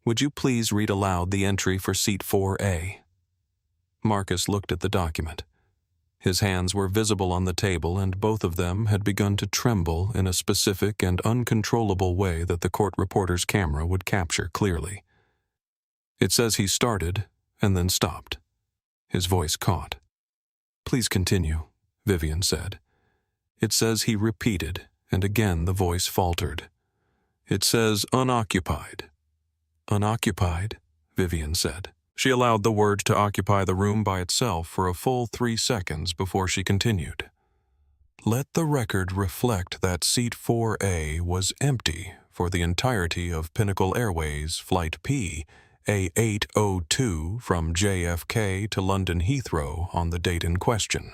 Would you please read aloud the entry for seat 4A? Marcus looked at the document. His hands were visible on the table, and both of them had begun to tremble in a specific and uncontrollable way that the court reporter's camera would capture clearly. It says he started and then stopped. His voice caught. Please continue, Vivienne said. It says he repeated, and again the voice faltered. It says unoccupied. Unoccupied, Vivienne said. She allowed the word to occupy the room by itself for a full 3 seconds before she continued. Let the record reflect that seat 4A was empty for the entirety of Pinnacle Airways Flight PA-802 from JFK to London Heathrow on the date in question.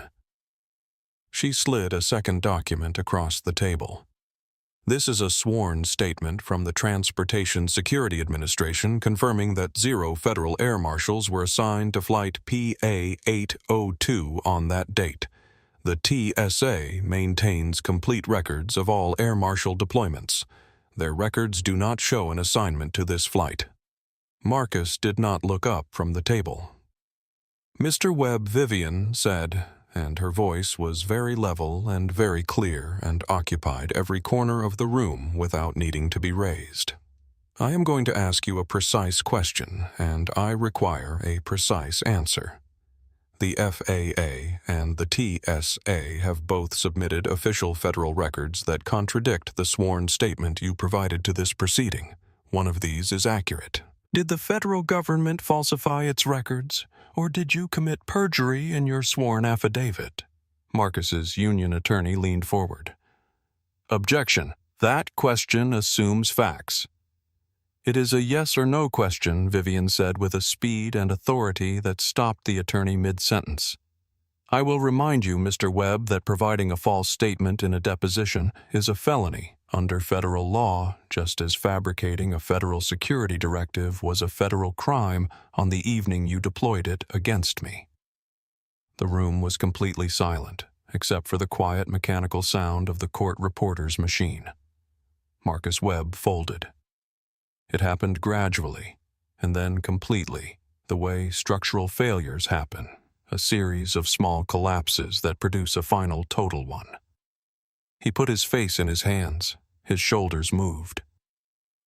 She slid a second document across the table. This is a sworn statement from the Transportation Security Administration confirming that 0 federal air marshals were assigned to Flight PA-802 on that date. The TSA maintains complete records of all air marshal deployments. Their records do not show an assignment to this flight. Marcus did not look up from the table. Mr. Webb, Vivienne said, and her voice was very level and very clear and occupied every corner of the room without needing to be raised. I am going to ask you a precise question, and I require a precise answer. The FAA and the TSA have both submitted official federal records that contradict the sworn statement you provided to this proceeding. one of these is accurate. Did the federal government falsify its records, or did you commit perjury in your sworn affidavit? Marcus's union attorney leaned forward. Objection. That question assumes facts. It is a yes or no question, Vivienne said with a speed and authority that stopped the attorney mid-sentence. I will remind you, Mr. Webb, that providing a false statement in a deposition is a felony under federal law, just as fabricating a federal security directive was a federal crime on the evening you deployed it against me. The room was completely silent, except for the quiet mechanical sound of the court reporter's machine. Marcus Webb folded. It happened gradually, and then completely, the way structural failures happen, a series of small collapses that produce a final total one. He put his face in his hands. His shoulders moved.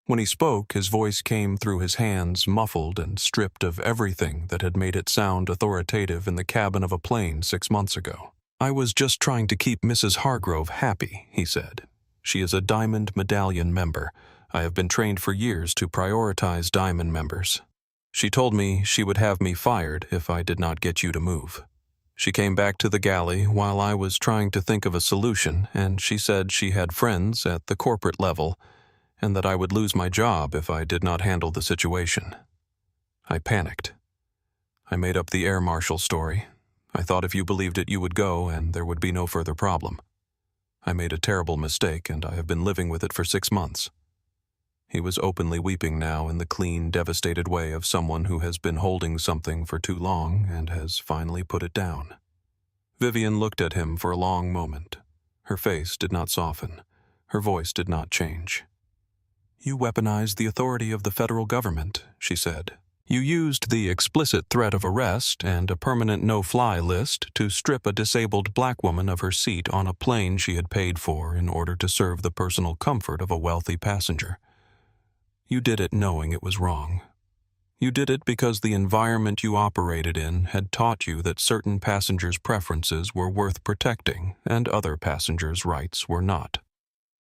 When he spoke, his voice came through his hands, muffled and stripped of everything that had made it sound authoritative in the cabin of a plane 6 months ago. I was just trying to keep Mrs. Hargrove happy, he said. She is a Diamond Medallion member. I have been trained for years to prioritize Diamond members. She told me she would have me fired if I did not get you to move. She came back to the galley while I was trying to think of a solution, and she said she had friends at the corporate level and that I would lose my job if I did not handle the situation. I panicked. I made up the air marshal story. I thought if you believed it, you would go and there would be no further problem. I made a terrible mistake, and I have been living with it for 6 months. He was openly weeping now in the clean, devastated way of someone who has been holding something for too long and has finally put it down. Vivienne looked at him for a long moment. Her face did not soften. Her voice did not change. You weaponized the authority of the federal government, she said. You used the explicit threat of arrest and a permanent no-fly list to strip a disabled black woman of her seat on a plane she had paid for in order to serve the personal comfort of a wealthy passenger. You did it knowing it was wrong. You did it because the environment you operated in had taught you that certain passengers' preferences were worth protecting and other passengers' rights were not.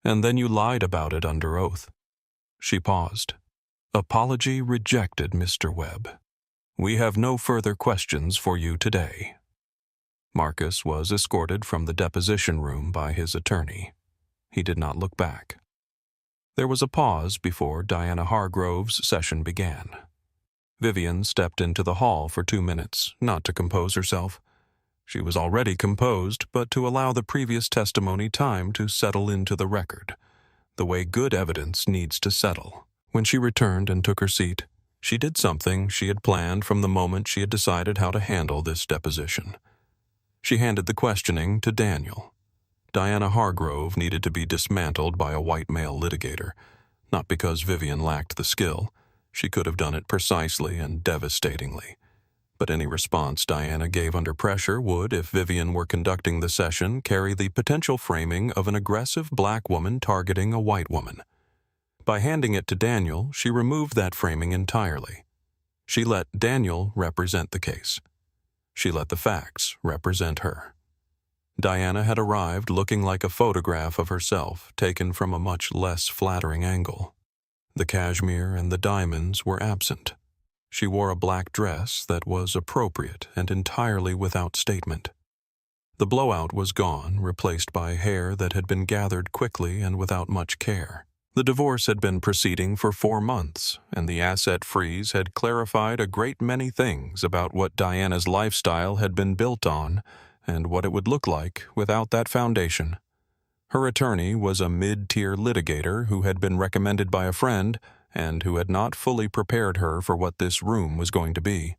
And then you lied about it under oath. She paused. Apology rejected, Mr. Webb. We have no further questions for you today. Marcus was escorted from the deposition room by his attorney. He did not look back. There was a pause before Diana Hargrove's session began. Vivienne stepped into the hall for 2 minutes, not to compose herself. She was already composed, but to allow the previous testimony time to settle into the record, the way good evidence needs to settle. When she returned and took her seat, she did something she had planned from the moment she had decided how to handle this deposition. She handed the questioning to Daniel. Diana Hargrove needed to be dismantled by a white male litigator, not because Vivienne lacked the skill. She could have done it precisely and devastatingly. But any response Diana gave under pressure would, if Vivienne were conducting the session, carry the potential framing of an aggressive black woman targeting a white woman. By handing it to Daniel, she removed that framing entirely. She let Daniel represent the case. She let the facts represent her. Diana had arrived looking like a photograph of herself taken from a much less flattering angle. The cashmere and the diamonds were absent. She wore a black dress that was appropriate and entirely without statement. The blowout was gone, replaced by hair that had been gathered quickly and without much care. The divorce had been proceeding for 4 months, and the asset freeze had clarified a great many things about what Diana's lifestyle had been built on and what it would look like without that foundation. Her attorney was a mid-tier litigator who had been recommended by a friend and who had not fully prepared her for what this room was going to be.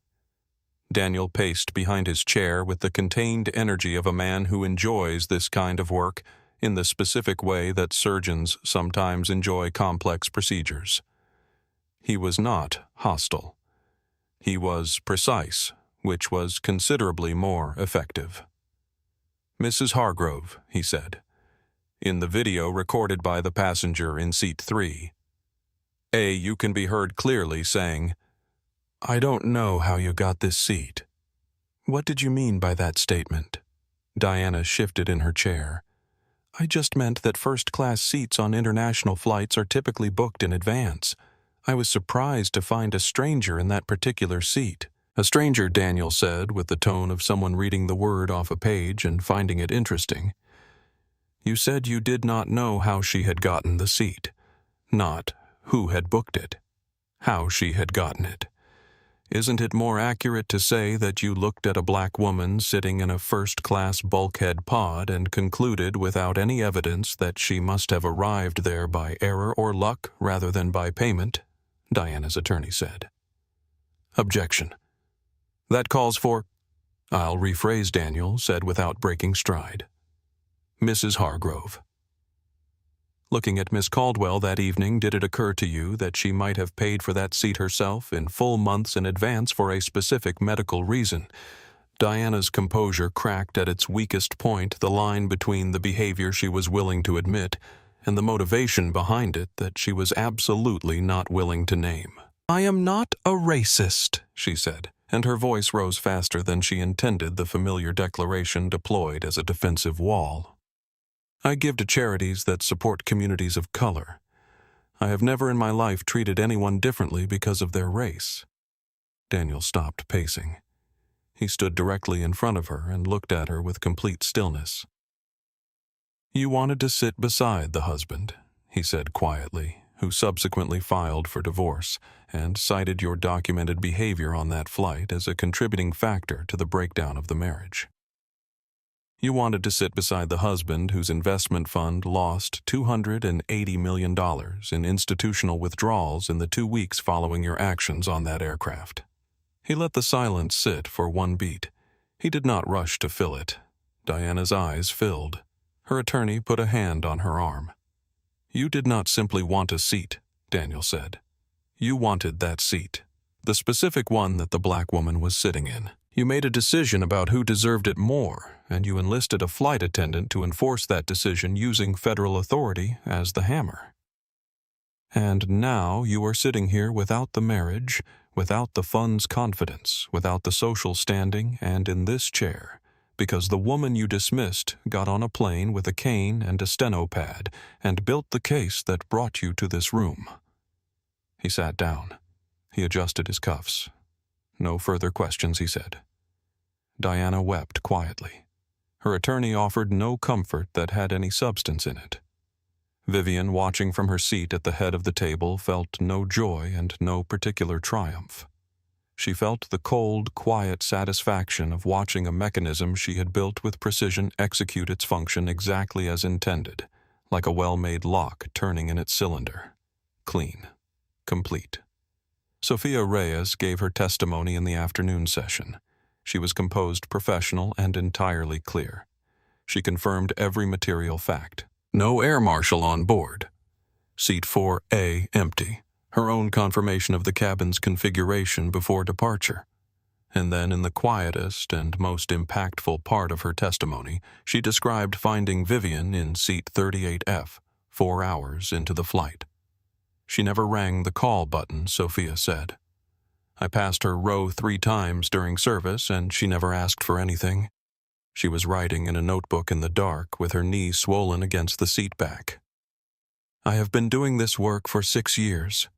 Daniel paced behind his chair with the contained energy of a man who enjoys this kind of work in the specific way that surgeons sometimes enjoy complex procedures. He was not hostile. He was precise, which was considerably more effective. Mrs. Hargrove, he said, in the video recorded by the passenger in seat 3, you can be heard clearly saying, I don't know how you got this seat. What did you mean by that statement? Diana shifted in her chair. I just meant that first-class seats on international flights are typically booked in advance. I was surprised to find a stranger in that particular seat. A stranger, Daniel said, with the tone of someone reading the word off a page and finding it interesting. You said you did not know how she had gotten the seat. Not who had booked it. How she had gotten it. Isn't it more accurate to say that you looked at a black woman sitting in a first-class bulkhead pod and concluded without any evidence that she must have arrived there by error or luck rather than by payment? Diana's attorney said. Objection. That calls for... I'll rephrase, Daniel said without breaking stride. Mrs. Hargrove. Looking at Miss Caldwell that evening, did it occur to you that she might have paid for that seat herself in full months in advance for a specific medical reason? Diana's composure cracked at its weakest point, the line between the behavior she was willing to admit and the motivation behind it that she was absolutely not willing to name. I am not a racist, she said, and her voice rose faster than she intended the familiar declaration deployed as a defensive wall. I give to charities that support communities of color. I have never in my life treated anyone differently because of their race. Daniel stopped pacing. He stood directly in front of her and looked at her with complete stillness. You wanted to sit beside the husband, he said quietly, who subsequently filed for divorce, and cited your documented behavior on that flight as a contributing factor to the breakdown of the marriage. You wanted to sit beside the husband whose investment fund lost $280 million in institutional withdrawals in the 2 weeks following your actions on that aircraft. He let the silence sit for one beat. He did not rush to fill it. Diana's eyes filled. Her attorney put a hand on her arm. You did not simply want a seat, Daniel said. You wanted that seat, the specific one that the black woman was sitting in. You made a decision about who deserved it more, and you enlisted a flight attendant to enforce that decision using federal authority as the hammer. And now you are sitting here without the marriage, without the fund's confidence, without the social standing, and in this chair, because the woman you dismissed got on a plane with a cane and a steno pad and built the case that brought you to this room. He sat down. He adjusted his cuffs. No further questions, he said. Diana wept quietly. Her attorney offered no comfort that had any substance in it. Vivienne, watching from her seat at the head of the table, felt no joy and no particular triumph. She felt the cold, quiet satisfaction of watching a mechanism she had built with precision execute its function exactly as intended, like a well-made lock turning in its cylinder. Clean. Complete. Sophia Reyes gave her testimony in the afternoon session. She was composed, professional, and entirely clear. She confirmed every material fact. No air marshal on board. Seat 4A empty. Her own confirmation of the cabin's configuration before departure. And then in the quietest and most impactful part of her testimony, she described finding Vivienne in seat 38F 4 hours into the flight. She never rang the call button, Sophia said. I passed her row 3 times during service, and she never asked for anything. She was writing in a notebook in the dark with her knee swollen against the seat back. I have been doing this work for 6 years.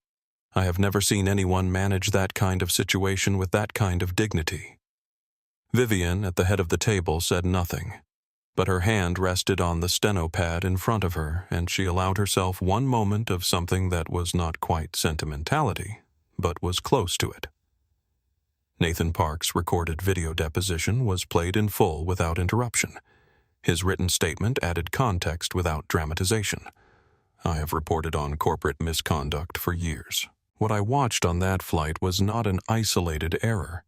I have never seen anyone manage that kind of situation with that kind of dignity. Vivienne, at the head of the table, said nothing, but her hand rested on the steno pad in front of her, and she allowed herself one moment of something that was not quite sentimentality, but was close to it. Nathan Park's recorded video deposition was played in full without interruption. His written statement added context without dramatization. I have reported on corporate misconduct for years. What I watched on that flight was not an isolated error.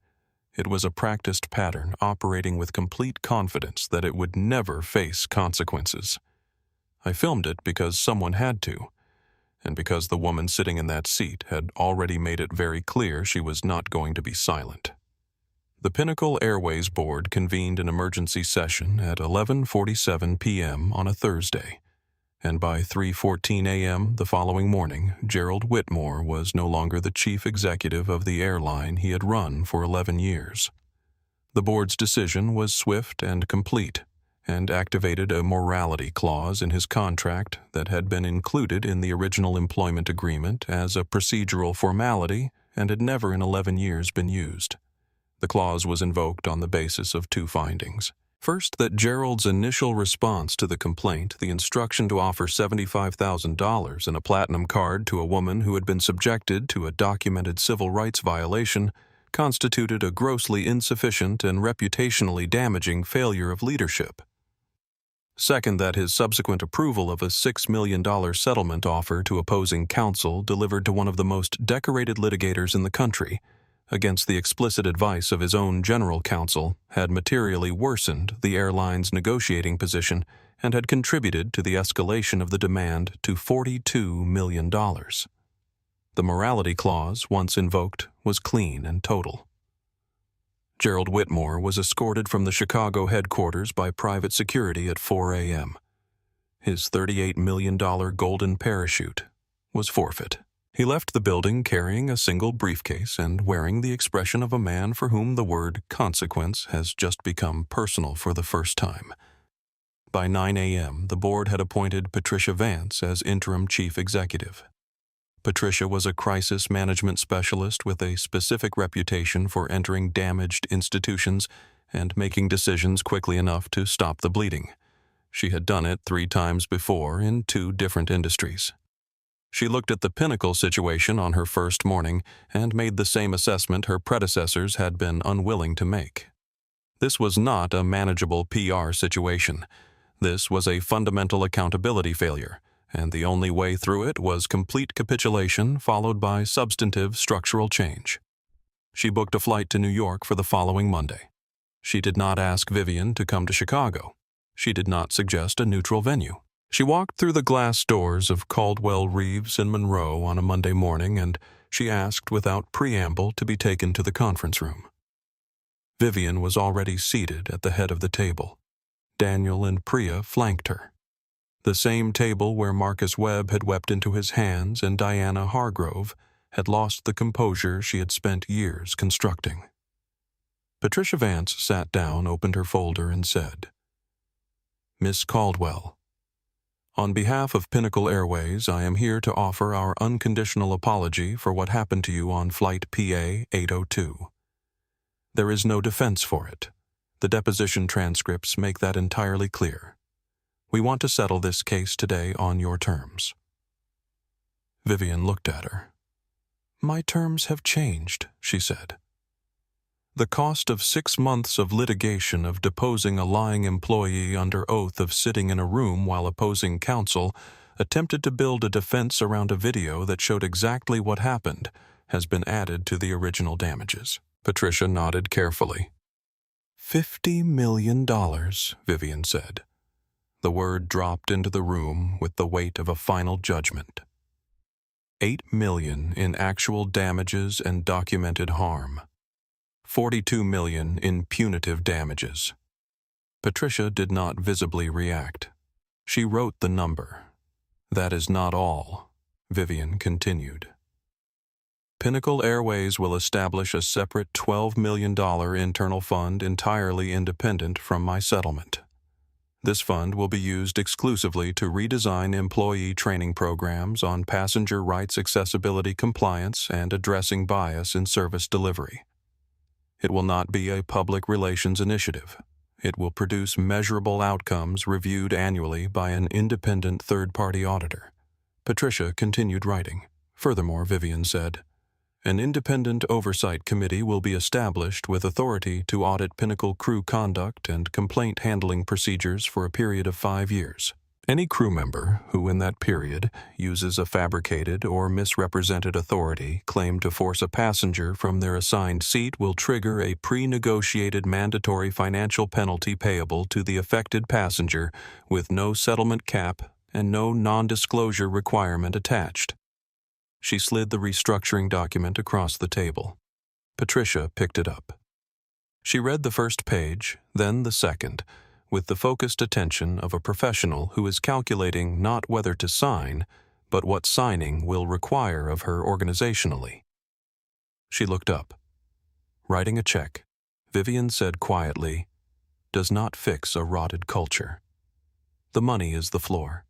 It was a practiced pattern operating with complete confidence that it would never face consequences. I filmed it because someone had to, and because the woman sitting in that seat had already made it very clear she was not going to be silent. The Pinnacle Airways Board convened an emergency session at 11:47 p.m. on a Thursday, and by 3:14 a.m. the following morning, Gerald Whitmore was no longer the chief executive of the airline he had run for 11 years. The board's decision was swift and complete, and activated a morality clause in his contract that had been included in the original employment agreement as a procedural formality and had never in 11 years been used. The clause was invoked on the basis of two findings. First, that Gerald's initial response to the complaint, the instruction to offer $75,000 and a platinum card to a woman who had been subjected to a documented civil rights violation, constituted a grossly insufficient and reputationally damaging failure of leadership. Second, that his subsequent approval of a $6 million settlement offer to opposing counsel delivered to one of the most decorated litigators in the country, against the explicit advice of his own general counsel, had materially worsened the airline's negotiating position and had contributed to the escalation of the demand to $42 million. The morality clause, once invoked, was clean and total. Gerald Whitmore was escorted from the Chicago headquarters by private security at 4 a.m. His $38 million golden parachute was forfeit. He left the building carrying a single briefcase and wearing the expression of a man for whom the word consequence has just become personal for the first time. By 9 a.m., the board had appointed Patricia Vance as interim chief executive. Patricia was a crisis management specialist with a specific reputation for entering damaged institutions and making decisions quickly enough to stop the bleeding. She had done it 3 times before in 2 different industries. She looked at the Pinnacle situation on her first morning and made the same assessment her predecessors had been unwilling to make. This was not a manageable PR situation. This was a fundamental accountability failure, and the only way through it was complete capitulation followed by substantive structural change. She booked a flight to New York for the following Monday. She did not ask Vivienne to come to Chicago. She did not suggest a neutral venue. She walked through the glass doors of Caldwell, Reeves, and Monroe on a Monday morning, and she asked without preamble to be taken to the conference room. Vivienne was already seated at the head of the table. Daniel and Priya flanked her. The same table where Marcus Webb had wept into his hands and Diana Hargrove had lost the composure she had spent years constructing. Patricia Vance sat down, opened her folder, and said, "Miss Caldwell, on behalf of Pinnacle Airways, I am here to offer our unconditional apology for what happened to you on Flight PA 802. There is no defense for it. The deposition transcripts make that entirely clear. We want to settle this case today on your terms." Vivienne looked at her. "My terms have changed," she said. "The cost of 6 months of litigation of deposing a lying employee under oath of sitting in a room while opposing counsel attempted to build a defense around a video that showed exactly what happened has been added to the original damages." Patricia nodded carefully. $50 million, Vivienne said. The word dropped into the room with the weight of a final judgment. $8 million in actual damages and documented harm. $42 million in punitive damages. Patricia did not visibly react. She wrote the number. "That is not all," Vivienne continued. "Pinnacle Airways will establish a separate $12 million internal fund entirely independent from my settlement. This fund will be used exclusively to redesign employee training programs on passenger rights accessibility compliance and addressing bias in service delivery. It will not be a public relations initiative. It will produce measurable outcomes reviewed annually by an independent third-party auditor." Patricia continued writing. Furthermore, Vivienne said, "An independent oversight committee will be established with authority to audit Pinnacle crew conduct and complaint handling procedures for a period of 5 years. Any crew member who in that period uses a fabricated or misrepresented authority claimed to force a passenger from their assigned seat will trigger a pre-negotiated mandatory financial penalty payable to the affected passenger with no settlement cap and no non-disclosure requirement attached." She slid the restructuring document across the table. Patricia picked it up. She read the first page, then the second, with the focused attention of a professional who is calculating not whether to sign, but what signing will require of her organizationally. She looked up. Writing a check, Vivienne said quietly, does not fix a rotted culture. The money is the floor.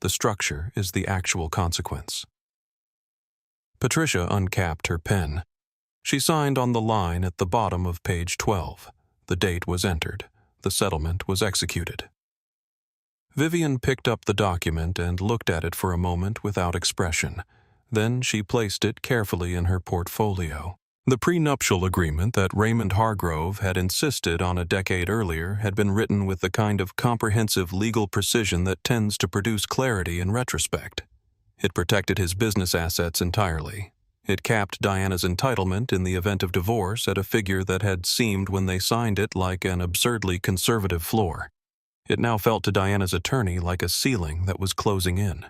The structure is the actual consequence. Patricia uncapped her pen. She signed on the line at the bottom of page 12. The date was entered. The settlement was executed. Vivienne picked up the document and looked at it for a moment without expression. Then she placed it carefully in her portfolio. The prenuptial agreement that Raymond Hargrove had insisted on a decade earlier had been written with the kind of comprehensive legal precision that tends to produce clarity in retrospect. It protected his business assets entirely. It capped Diana's entitlement in the event of divorce at a figure that had seemed when they signed it like an absurdly conservative floor. It now felt to Diana's attorney like a ceiling that was closing in.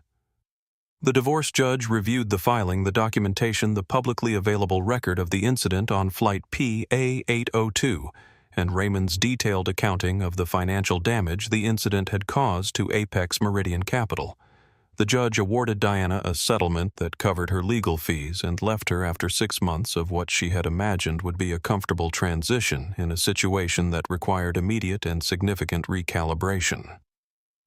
The divorce judge reviewed the filing, the documentation, the publicly available record of the incident on Flight PA-802, and Raymond's detailed accounting of the financial damage the incident had caused to Apex Meridian Capital. The judge awarded Diana a settlement that covered her legal fees and left her after 6 months of what she had imagined would be a comfortable transition in a situation that required immediate and significant recalibration.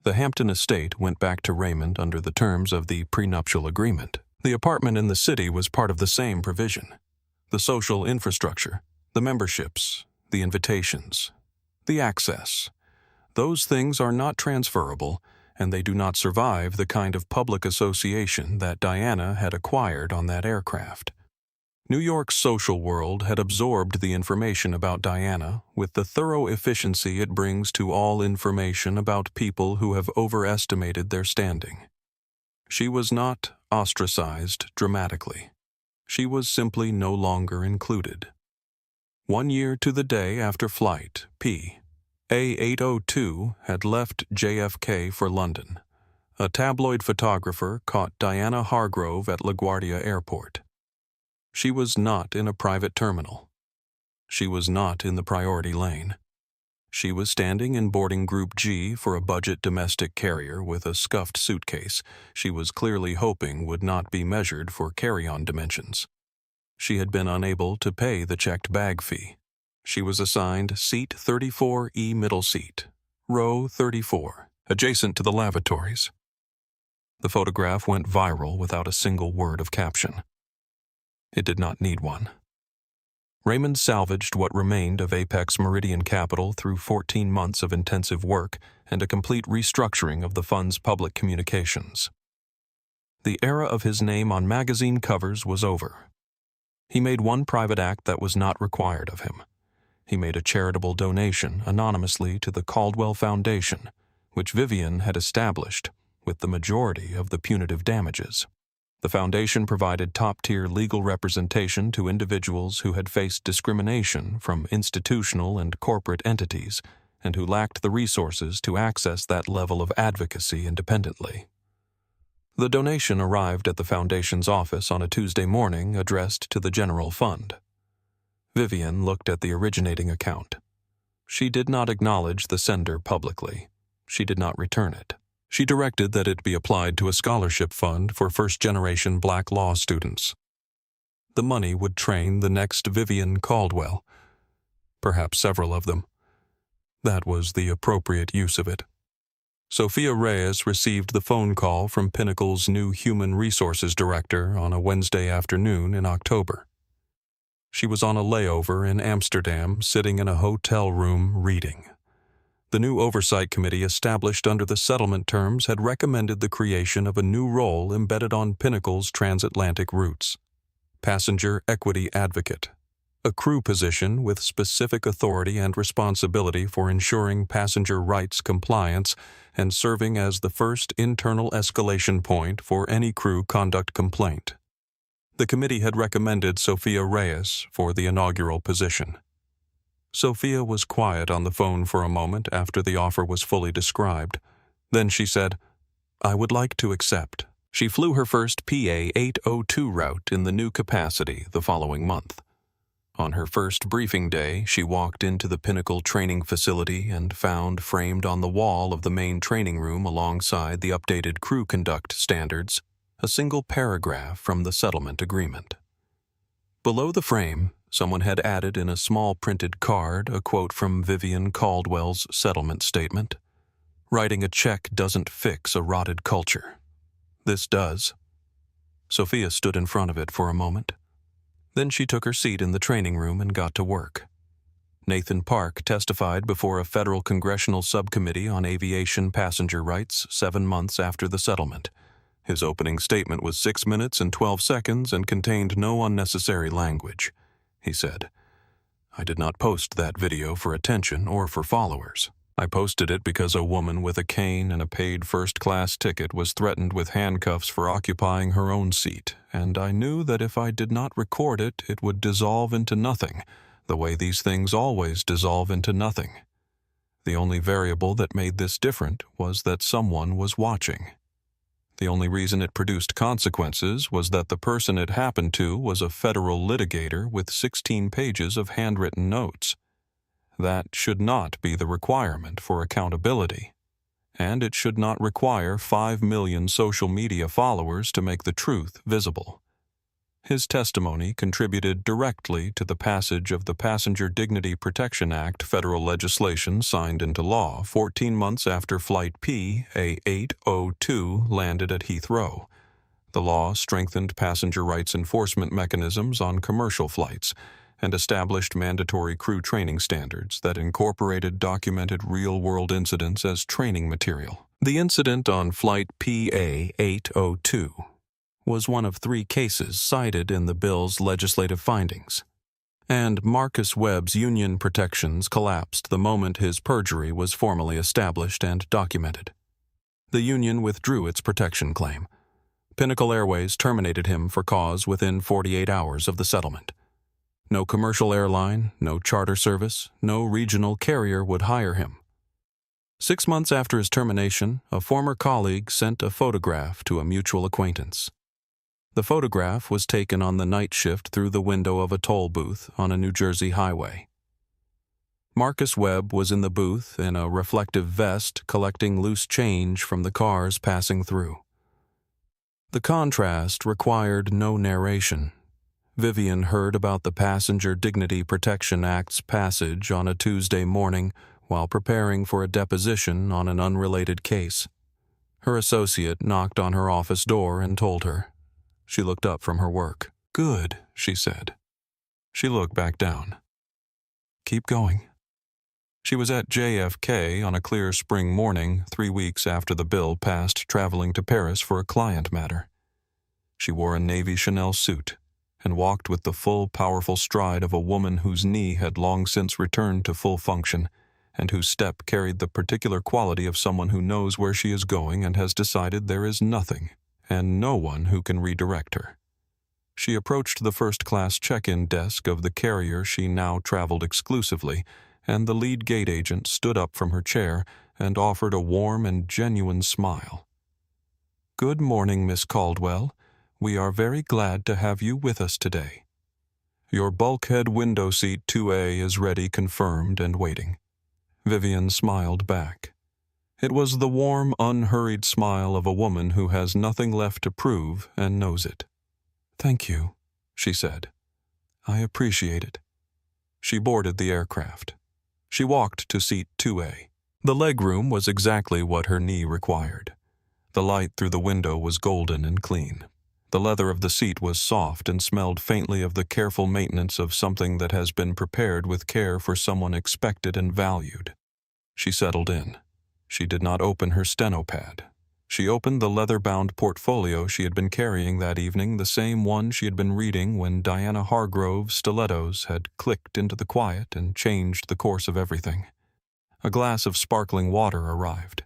The Hampton estate went back to Raymond under the terms of the prenuptial agreement. The apartment in the city was part of the same provision. The social infrastructure, the memberships, the invitations, the access. Those things are not transferable, and they do not survive the kind of public association that Diana had acquired on that aircraft. New York's social world had absorbed the information about Diana with the thorough efficiency it brings to all information about people who have overestimated their standing. She was not ostracized dramatically. She was simply no longer included. 1 year to the day after flight PA-802 had left JFK for London, a tabloid photographer caught Diana Hargrove at LaGuardia Airport. She was not in a private terminal. She was not in the priority lane. She was standing in boarding group G for a budget domestic carrier with a scuffed suitcase she was clearly hoping would not be measured for carry-on dimensions. She had been unable to pay the checked bag fee. She was assigned seat 34E middle seat, row 34, adjacent to the lavatories. The photograph went viral without a single word of caption. It did not need one. Raymond salvaged what remained of Apex Meridian Capital through 14 months of intensive work and a complete restructuring of the fund's public communications. The era of his name on magazine covers was over. He made one private act that was not required of him. He made a charitable donation anonymously to the Caldwell Foundation, which Vivienne had established, with the majority of the punitive damages. The foundation provided top-tier legal representation to individuals who had faced discrimination from institutional and corporate entities and who lacked the resources to access that level of advocacy independently. The donation arrived at the foundation's office on a Tuesday morning addressed to the general fund. Vivienne looked at the originating account. She did not acknowledge the sender publicly. She did not return it. She directed that it be applied to a scholarship fund for first-generation black law students. The money would train the next Vivienne Caldwell, perhaps several of them. That was the appropriate use of it. Sophia Reyes received the phone call from Pinnacle's new human resources director on a Wednesday afternoon in October. She was on a layover in Amsterdam, sitting in a hotel room reading. The new oversight committee established under the settlement terms had recommended the creation of a new role embedded on Pinnacle's transatlantic routes: passenger equity advocate, a crew position with specific authority and responsibility for ensuring passenger rights compliance and serving as the first internal escalation point for any crew conduct complaint. The committee had recommended Sophia Reyes for the inaugural position. Sophia was quiet on the phone for a moment after the offer was fully described. Then she said, "I would like to accept." She flew her first PA-802 route in the new capacity the following month. On her first briefing day, she walked into the Pinnacle training facility and found framed on the wall of the main training room alongside the updated crew conduct standards a single paragraph from the settlement agreement. Below the frame, Someone had added in a small printed card a quote from Vivienne Caldwell's settlement statement. "Writing a check doesn't fix a rotted culture. This does." Sophia stood in front of it for a moment. Then she took her seat in the training room and got to work. Nathan Park testified before a federal congressional subcommittee on aviation passenger rights 7 months after the settlement. His opening statement was 6 minutes and 12 seconds and contained no unnecessary language. He said, "I did not post that video for attention or for followers. I posted it because a woman with a cane and a paid first-class ticket was threatened with handcuffs for occupying her own seat, and I knew that if I did not record it, it would dissolve into nothing, the way these things always dissolve into nothing. The only variable that made this different was that someone was watching. The only reason it produced consequences was that the person it happened to was a federal litigator with 16 pages of handwritten notes. That should not be the requirement for accountability, and it should not require 5 million social media followers to make the truth visible." His testimony contributed directly to the passage of the Passenger Dignity Protection Act federal legislation signed into law 14 months after Flight PA-802 landed at Heathrow. The law strengthened passenger rights enforcement mechanisms on commercial flights and established mandatory crew training standards that incorporated documented real-world incidents as training material. The incident on Flight PA-802 was one of 3 cases cited in the bill's legislative findings, and Marcus Webb's union protections collapsed the moment his perjury was formally established and documented. The union withdrew its protection claim. Pinnacle Airways terminated him for cause within 48 hours of the settlement. No commercial airline, no charter service, no regional carrier would hire him. 6 months after his termination, a former colleague sent a photograph to a mutual acquaintance. The photograph was taken on the night shift through the window of a toll booth on a New Jersey highway. Marcus Webb was in the booth in a reflective vest collecting loose change from the cars passing through. The contrast required no narration. Vivienne heard about the Passenger Dignity Protection Act's passage on a Tuesday morning while preparing for a deposition on an unrelated case. Her associate knocked on her office door and told her. She looked up from her work. "Good," she said. She looked back down. "Keep going." She was at JFK on a clear spring morning 3 weeks after the bill passed, traveling to Paris for a client matter. She wore a navy Chanel suit and walked with the full, powerful stride of a woman whose knee had long since returned to full function and whose step carried the particular quality of someone who knows where she is going and has decided there is nothing and no one who can redirect her. She approached the first-class check-in desk of the carrier she now traveled exclusively, and the lead gate agent stood up from her chair and offered a warm and genuine smile. "Good morning, Miss Caldwell. We are very glad to have you with us today. Your bulkhead window seat 2A is ready, confirmed, and waiting." Vivienne smiled back. It was the warm, unhurried smile of a woman who has nothing left to prove and knows it. "Thank you," she said. "I appreciate it." She boarded the aircraft. She walked to seat 2A. The legroom was exactly what her knee required. The light through the window was golden and clean. The leather of the seat was soft and smelled faintly of the careful maintenance of something that has been prepared with care for someone expected and valued. She settled in. She did not open her steno-pad. She opened the leather-bound portfolio she had been carrying that evening, the same one she had been reading when Diana Hargrove's stilettos had clicked into the quiet and changed the course of everything. A glass of sparkling water arrived.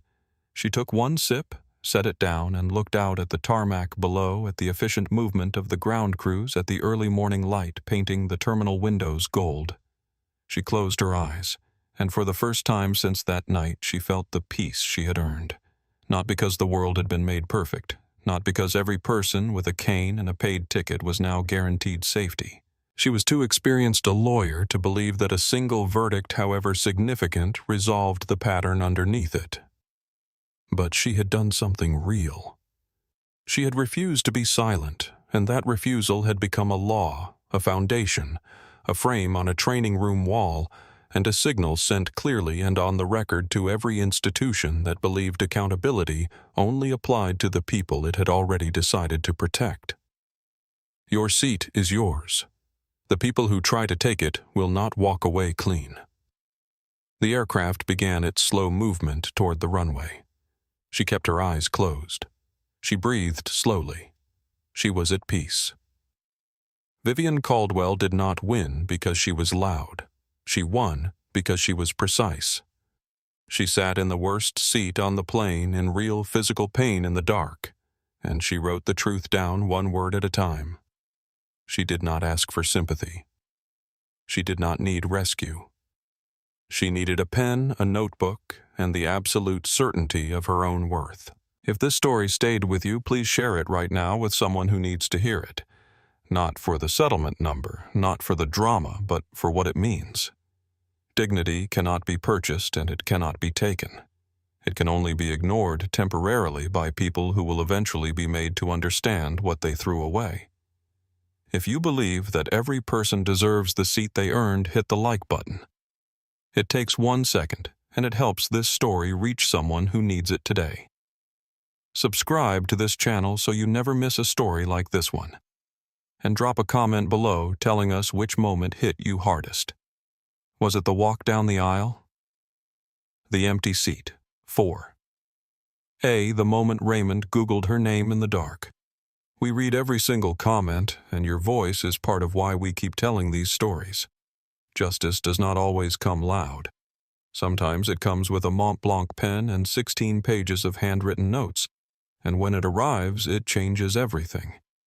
She took one sip, set it down, and looked out at the tarmac below at the efficient movement of the ground crews at the early morning light painting the terminal windows gold. She closed her eyes, and for the first time since that night she felt the peace she had earned. Not because the world had been made perfect, not because every person with a cane and a paid ticket was now guaranteed safety. She was too experienced a lawyer to believe that a single verdict, however significant, resolved the pattern underneath it. But she had done something real. She had refused to be silent, and that refusal had become a law, a foundation, a frame on a training room wall, and a signal sent clearly and on the record to every institution that believed accountability only applied to the people it had already decided to protect. Your seat is yours. The people who try to take it will not walk away clean. The aircraft began its slow movement toward the runway. She kept her eyes closed. She breathed slowly. She was at peace. Vivienne Caldwell did not win because she was loud. She won because she was precise. She sat in the worst seat on the plane in real physical pain in the dark, and she wrote the truth down one word at a time. She did not ask for sympathy. She did not need rescue. She needed a pen, a notebook, and the absolute certainty of her own worth. If this story stayed with you, please share it right now with someone who needs to hear it. Not for the settlement number, not for the drama, but for what it means. Dignity cannot be purchased and it cannot be taken. It can only be ignored temporarily by people who will eventually be made to understand what they threw away. If you believe that every person deserves the seat they earned, hit the like button. It takes 1 second, and it helps this story reach someone who needs it today. Subscribe to this channel so you never miss a story like this one. And drop a comment below telling us which moment hit you hardest. Was it the walk down the aisle? The empty seat. 4. A. The moment Raymond Googled her name in the dark. We read every single comment, and your voice is part of why we keep telling these stories. Justice does not always come loud. Sometimes it comes with a Mont Blanc pen and 16 pages of handwritten notes, and when it arrives, it changes everything.